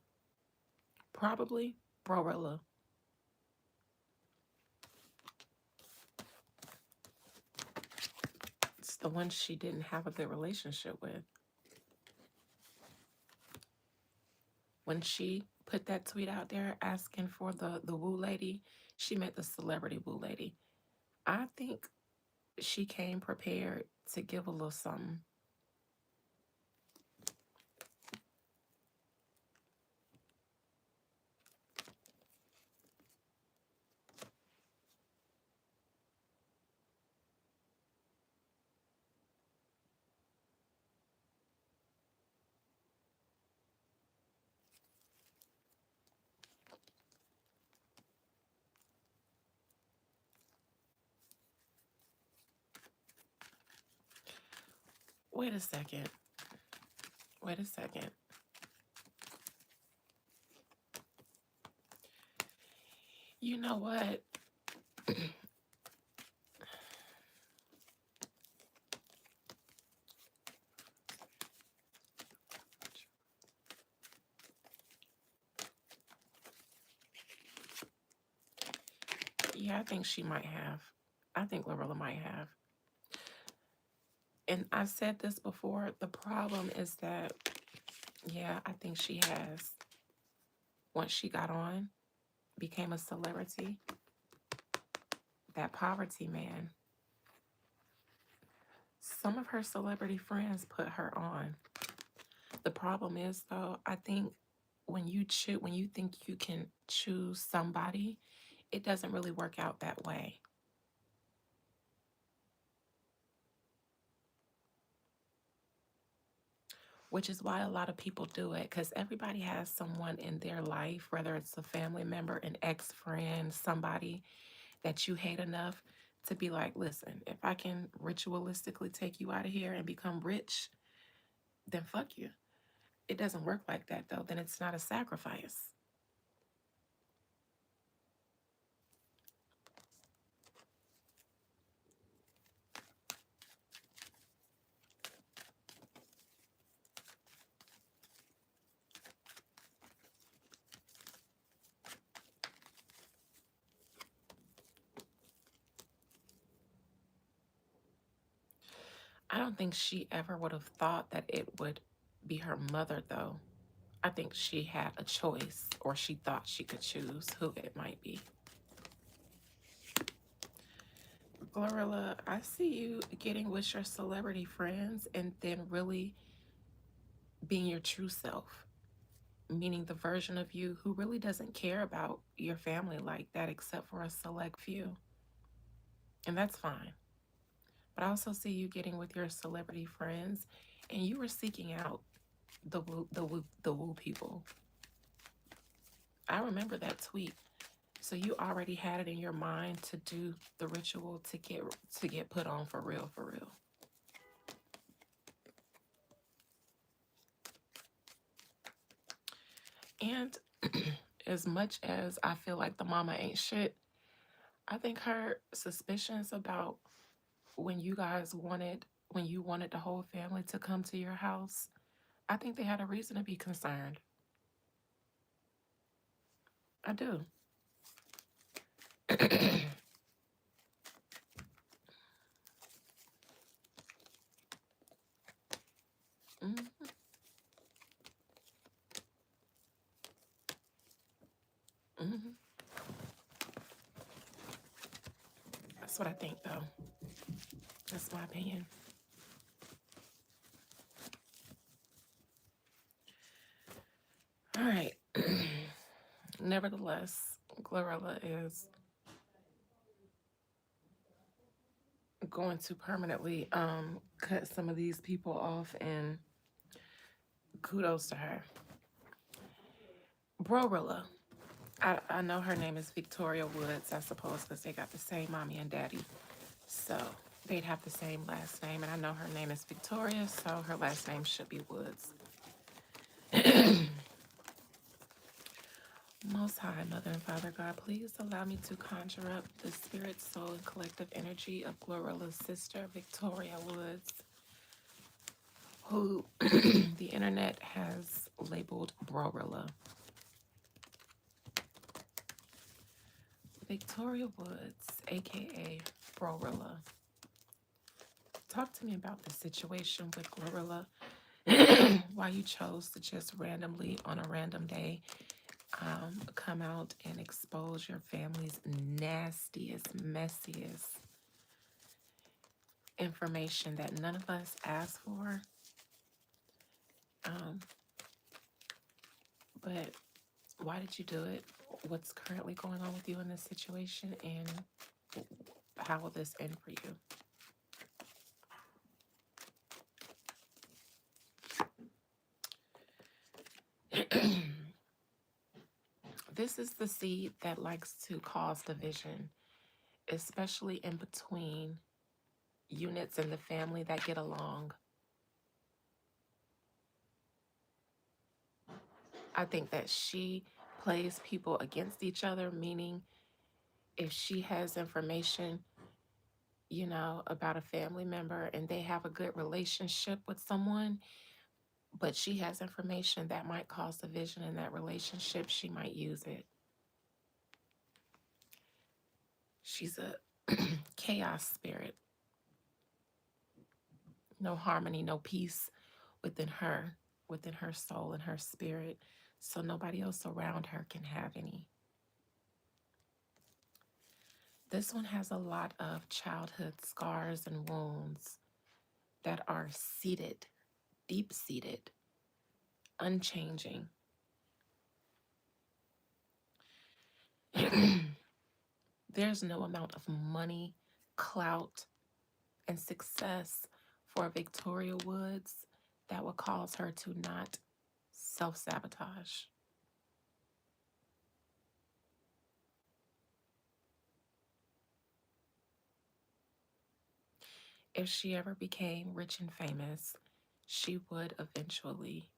Speaker 1: Probably Brorilla. It's the one she didn't have a good relationship with. When she put that tweet out there asking for the woo lady, she meant the celebrity woo lady. I think she came prepared to give a little something. Wait a second. Wait a second. You know what? Yeah, I think she might have. I think Lorella might have. And I've said this before. The problem is that, yeah, I think she has. Once she got on, became a celebrity, that poverty man. Some of her celebrity friends put her on. The problem is, though, I think when you think you can choose somebody, it doesn't really work out that way. Which is why a lot of people do it, because everybody has someone in their life, whether it's a family member, an ex-friend, somebody that you hate enough to be like, listen, if I can ritualistically take you out of here and become rich, then fuck you. It doesn't work like that, though. Then it's not a sacrifice. I don't think she ever would have thought that it would be her mother, though. I think she had a choice, or she thought she could choose who it might be. Glorilla, I see you getting with your celebrity friends and then really being your true self, meaning the version of you who really doesn't care about your family like that except for a select few. And that's fine. But I also see you getting with your celebrity friends, and you were seeking out the woo people. I remember that tweet. So you already had it in your mind to do the ritual to get put on for real, for real. And as much as I feel like the mama ain't shit, I think her suspicions about when you wanted the whole family to come to your house, I think they had a reason to be concerned. I do. Mhm, mhm. That's what I think, though. That's my opinion. All right. Nevertheless, Glorilla is going to permanently cut some of these people off, and kudos to her. Brorilla. I know her name is Victoria Woods, I suppose, because they got the same mommy and daddy. So they'd have the same last name, and I know her name is Victoria, so her last name should be Woods. Most High, Mother and Father God, please allow me to conjure up the spirit, soul, and collective energy of Glorilla's sister, Victoria Woods, who the internet has labeled Brorilla. Victoria Woods, aka Brorilla. Talk to me about the situation with Glorilla. Why you chose to just randomly on a random day come out and expose your family's nastiest, messiest information that none of us asked for. Um, but why did you do it? What's currently going on with you in this situation, and how will this end for you? This is the seed that likes to cause division, especially in between units in the family that get along. I think that she plays people against each other, meaning if she has information, about a family member and they have a good relationship with someone, but she has information that might cause division in that relationship, she might use it. She's a chaos spirit. No harmony, no peace within her soul and her spirit. So nobody else around her can have any. This one has a lot of childhood scars and wounds that are seated, deep seated, unchanging. There's no amount of money, clout, and success for Victoria Woods that would cause her to not self sabotage. If she ever became rich and famous, she would eventually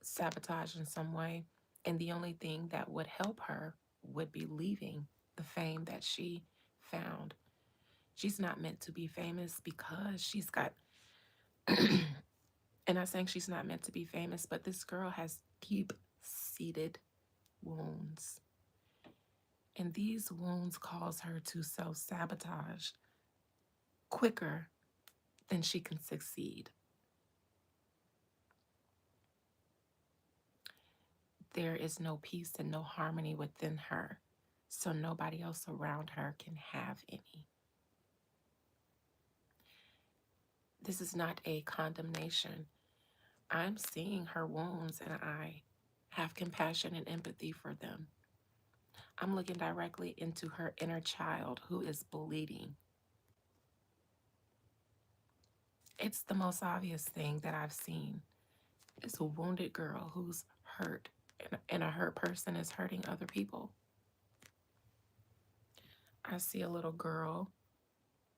Speaker 1: sabotage in some way. And the only thing that would help her would be leaving the fame that she found. She's not meant to be famous because she's got, and I'm saying she's not meant to be famous, but this girl has deep seated wounds. And these wounds cause her to self sabotage quicker than she can succeed. There is no peace and no harmony within her, so nobody else around her can have any. This is not a condemnation. I'm seeing her wounds and I have compassion and empathy for them. I'm looking directly into her inner child who is bleeding. It's the most obvious thing that I've seen. It's a wounded girl who's hurt, and a hurt person is hurting other people. I see a little girl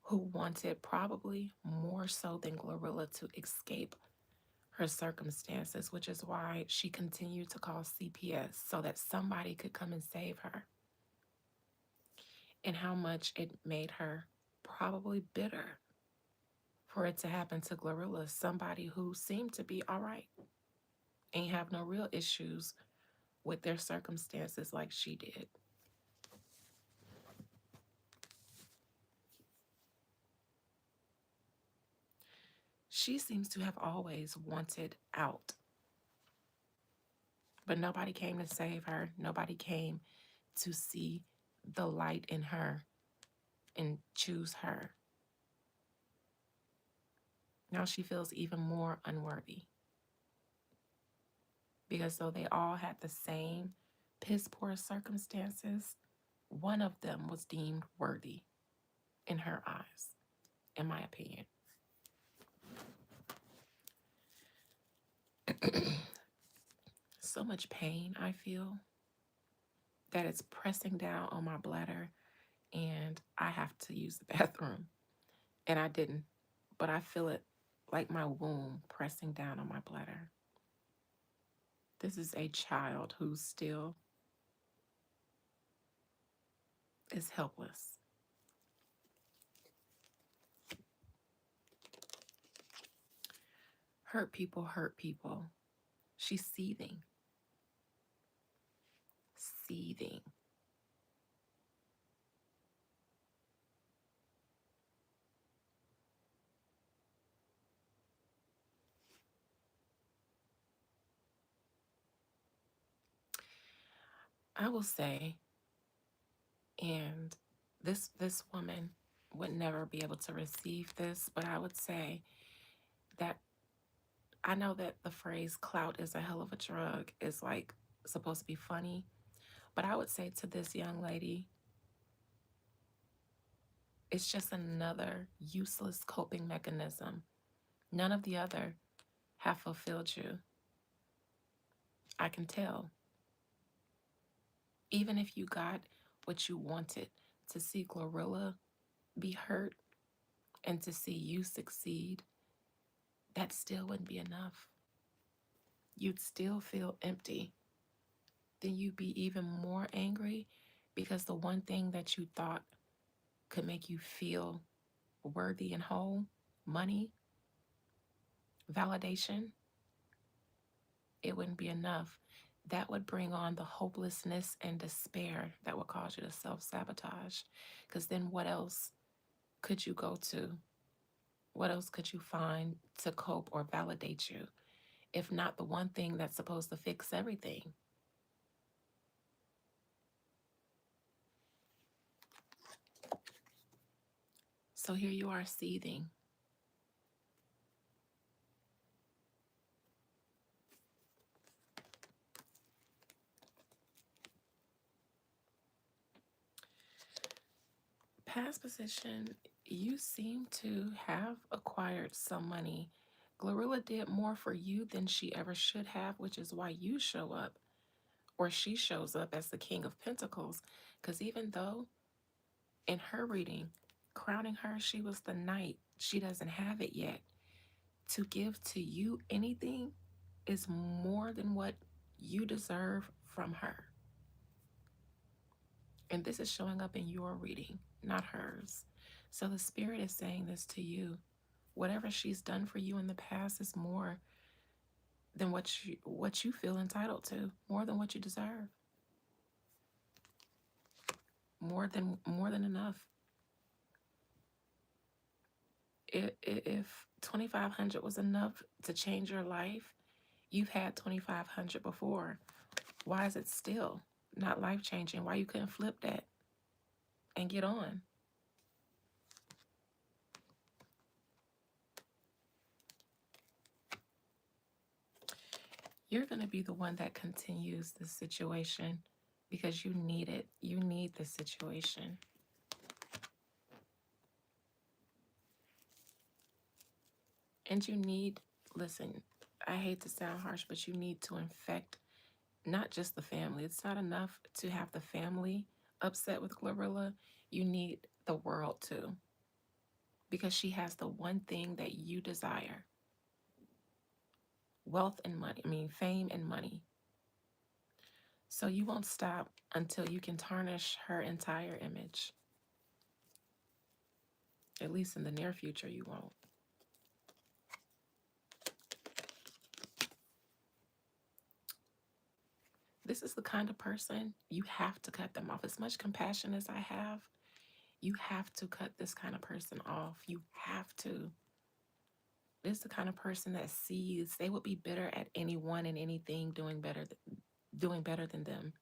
Speaker 1: who wanted, probably more so than Glorilla, to escape her circumstances, which is why she continued to call CPS so that somebody could come and save her. And how much it made her probably bitter for it to happen to Glorilla, somebody who seemed to be all right and have no real issues with their circumstances like she did. She seems to have always wanted out, but nobody came to save her. Nobody came to see the light in her and choose her. Now she feels even more unworthy because though they all had the same piss poor circumstances, one of them was deemed worthy in her eyes, in my opinion. So much pain I feel that it's pressing down on my bladder and I have to use the bathroom. And I didn't, but I feel it like my womb pressing down on my bladder. This is a child who still is helpless. Hurt people hurt people. She's seething. Seething. I will say, and this woman would never be able to receive this, but I would say that I know that the phrase clout is a hell of a drug is like supposed to be funny, but I would say to this young lady, it's just another useless coping mechanism. None of the other have fulfilled you. I can tell. Even if you got what you wanted, to see Glorilla be hurt and to see you succeed, that still wouldn't be enough. You'd still feel empty. Then you'd be even more angry because the one thing that you thought could make you feel worthy and whole, money, validation, it wouldn't be enough. That would bring on the hopelessness and despair that would cause you to self-sabotage. Because then what else could you go to? What else could you find to cope or validate you, if not the one thing that's supposed to fix everything? So here you are seething. Past position, you seem to have acquired some money. Glorilla did more for you than she ever should have, which is why you show up, or she shows up as the King of Pentacles. Because even though in her reading, crowning her, she was the knight, she doesn't have it yet. To give to you anything is more than what you deserve from her. And this is showing up in your reading, not hers. So the Spirit is saying this to you. Whatever she's done for you in the past is more than what you feel entitled to, more than what you deserve. More than enough. If 2,500 was enough to change your life, you've had 2,500 before. Why is it still not life changing? Why you couldn't flip that and get on? You're going to be the one that continues the situation because you need it. You need the situation. And you need, listen, I hate to sound harsh, but you need to infect not just the family. It's not enough to have the family upset with Glorilla. You need the world too, because she has the one thing that you desire: wealth and money. I mean, fame and money. So you won't stop until you can tarnish her entire image. At least in the near future, you won't. This is the kind of person you have to cut them off. As much compassion as I have, you have to cut this kind of person off. You have to. This is the kind of person that sees they would be bitter at anyone and anything doing better than them.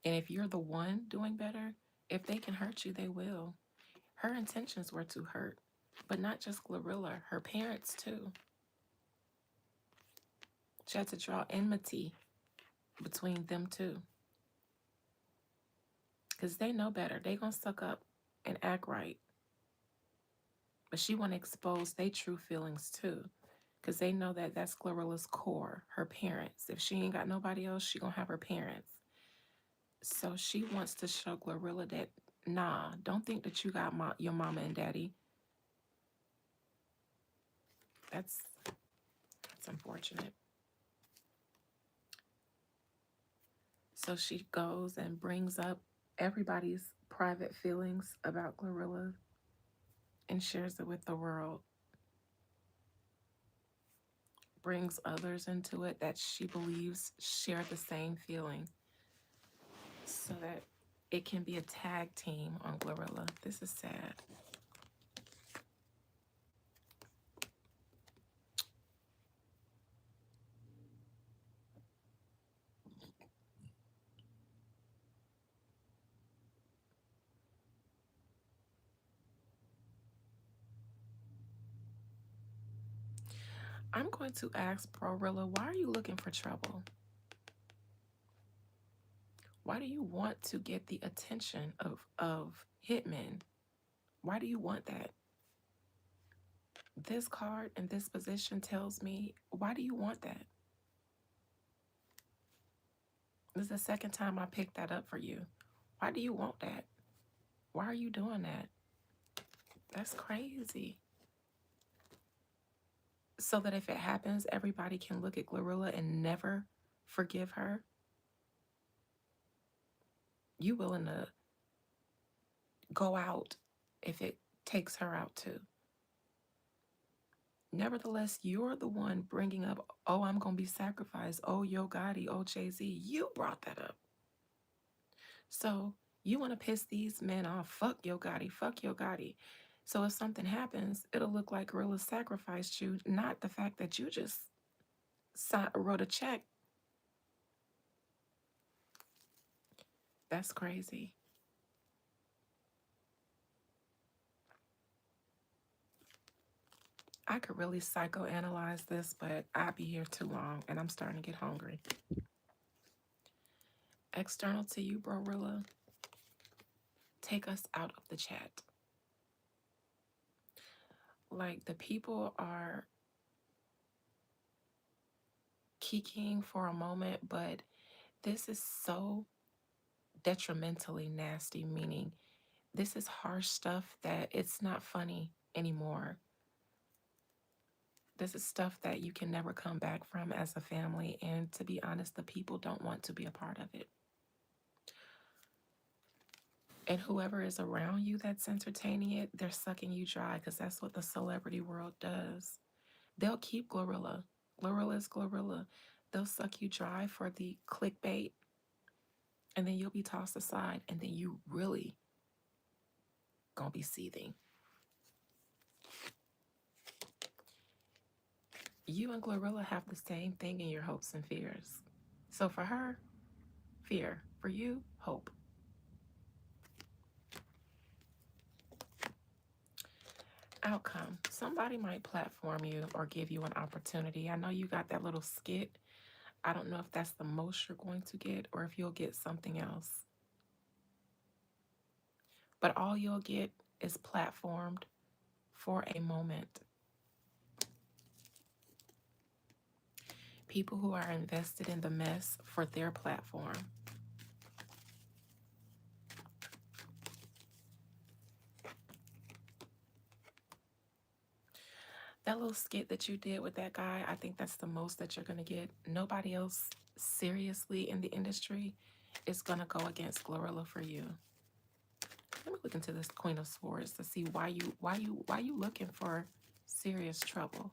Speaker 1: And if you're the one doing better, if they can hurt you, they will. Her intentions were to hurt, but not just Glorilla, her parents too. She had to draw enmity between them two, because they know better. They gonna suck up and act right. But she want to expose their true feelings too, because they know that that's Glorilla's core, her parents. If she ain't got nobody else, she gonna have her parents. So she wants to show Glorilla that, nah, don't think that you got your mama and daddy. That's unfortunate. So she goes and brings up everybody's private feelings about Glorilla and shares it with the world. Brings others into it that she believes share the same feeling, so that it can be a tag team on Glorilla. This is sad. I'm going to ask Glorilla, why are you looking for trouble? Why do you want to get the attention of hitmen? Why do you want that? This card and this position tells me, why do you want that? This is the second time I picked that up for you. Why do you want that? Why are you doing that? That's crazy. So that if it happens, everybody can look at Glorilla and never forgive her. You willing to go out if it takes her out too. Nevertheless, you're the one bringing up, oh, I'm going to be sacrificed. Oh, Yo Gotti, oh, Jay-Z. You brought that up. So you want to piss these men off. Fuck Yo Gotti. Fuck Yo Gotti. So if something happens, it'll look like Gorilla sacrificed you, not the fact that you just wrote a check. That's crazy. I could really psychoanalyze this, but I'd be here too long, and I'm starting to get hungry. External to you, Brorilla, take us out of the chat. Like, the people are kikiing for a moment, but this is so detrimentally nasty, meaning this is harsh stuff that it's not funny anymore. This is stuff that you can never come back from as a family, and to be honest, the people don't want to be a part of it. And whoever is around you that's entertaining it, they're sucking you dry, because that's what the celebrity world does. They'll keep Glorilla. Glorilla is Glorilla. They'll suck you dry for the clickbait, and then you'll be tossed aside, and then you really gonna be seething. You and Glorilla have the same thing in your hopes and fears. So for her, fear. For you, hope. Outcome. Somebody might platform you or give you an opportunity. I know you got that little skit. I don't know if that's the most you're going to get or if you'll get something else. but all you'll get is platformed for a moment. People who are invested in the mess for their platform. That little skit that you did with that guy, I think that's the most that you're going to get. Nobody else seriously in the industry is going to go against Glorilla for you. Let me look into this Queen of Swords to see why you looking for serious trouble.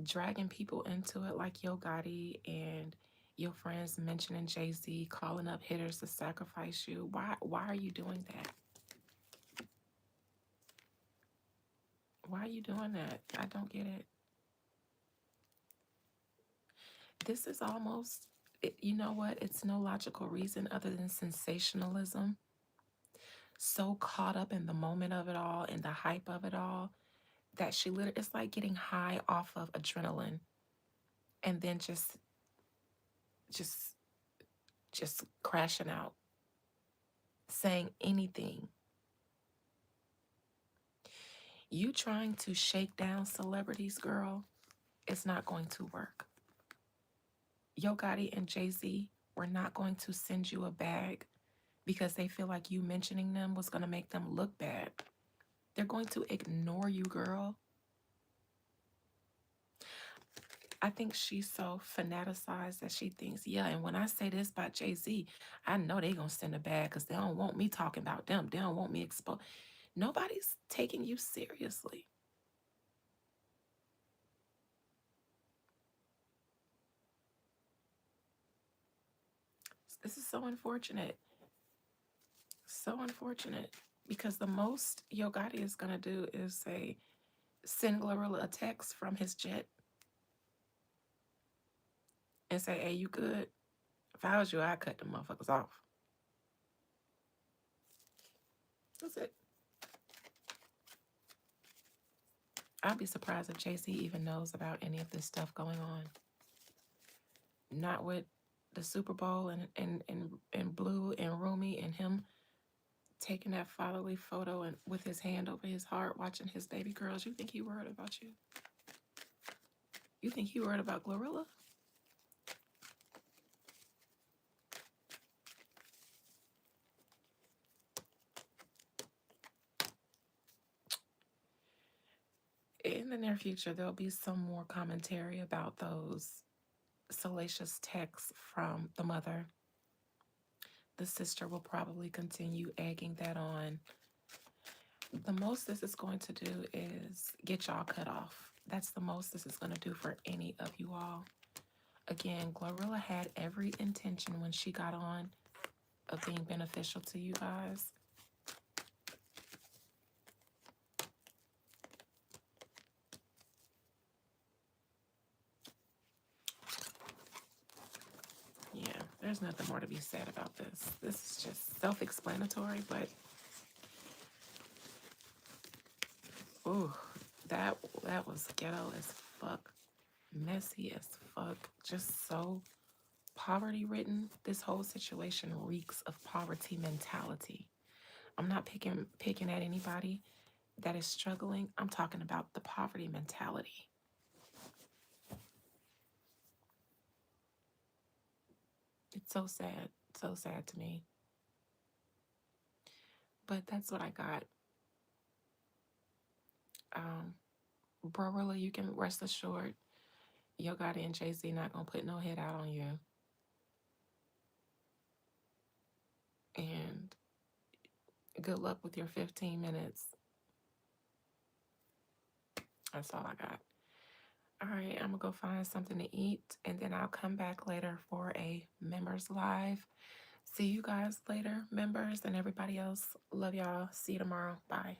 Speaker 1: Dragging people into it like Yo Gotti and your friends mentioning Jay-Z, calling up hitters to sacrifice you. Why are you doing that? Why are you doing that? I don't get it. This is almost, you know what? It's no logical reason other than sensationalism. So caught up in the moment of it all and the hype of it all that she literally, it's like getting high off of adrenaline and then just, just crashing out, saying anything. You trying to shake down celebrities, girl, it's not going to work. Yo Gotti and Jay-Z were not going to send you a bag because they feel like you mentioning them was going to make them look bad. They're going to ignore you, girl. I think she's so fanaticized that she thinks, yeah, and when I say this about Jay-Z, I know they going to send a bag because they don't want me talking about them. They don't want me exposed. Nobody's taking you seriously. This is so unfortunate. So unfortunate. Because the most Yo Gotti is going to do is say, send Glorilla a text from his jet and say, hey, you good? If I was you, I'd cut the motherfuckers off. That's it. I'd be surprised if Jay-Z even knows about any of this stuff going on. Not with the Super Bowl and Blue and Rumi and him taking that fatherly photo and with his hand over his heart watching his baby girls. You think he worried about you? You think he worried about Glorilla? In the near future, there'll be some more commentary about those salacious texts from the mother. The sister will probably continue egging that on. The most this is going to do is get y'all cut off. That's the most this is going to do for any of you all. Again, Glorilla had every intention when she got on of being beneficial to you guys. Yeah, there's nothing more to be said about this. This is just self-explanatory, but ooh, that was ghetto as fuck, messy as fuck, just so poverty ridden. This whole situation reeks of poverty mentality. I'm not picking at anybody that is struggling. I'm talking about the poverty mentality. It's so sad to me. But that's what I got. Um, Brorilla, you can rest assured, Yo Gotti and Jay-Z not gonna put no head out on you. And good luck with your 15 minutes. That's all I got. All right, I'm gonna go find something to eat and then I'll come back later for a members live. See you guys later, members and everybody else. Love y'all. See you tomorrow. Bye.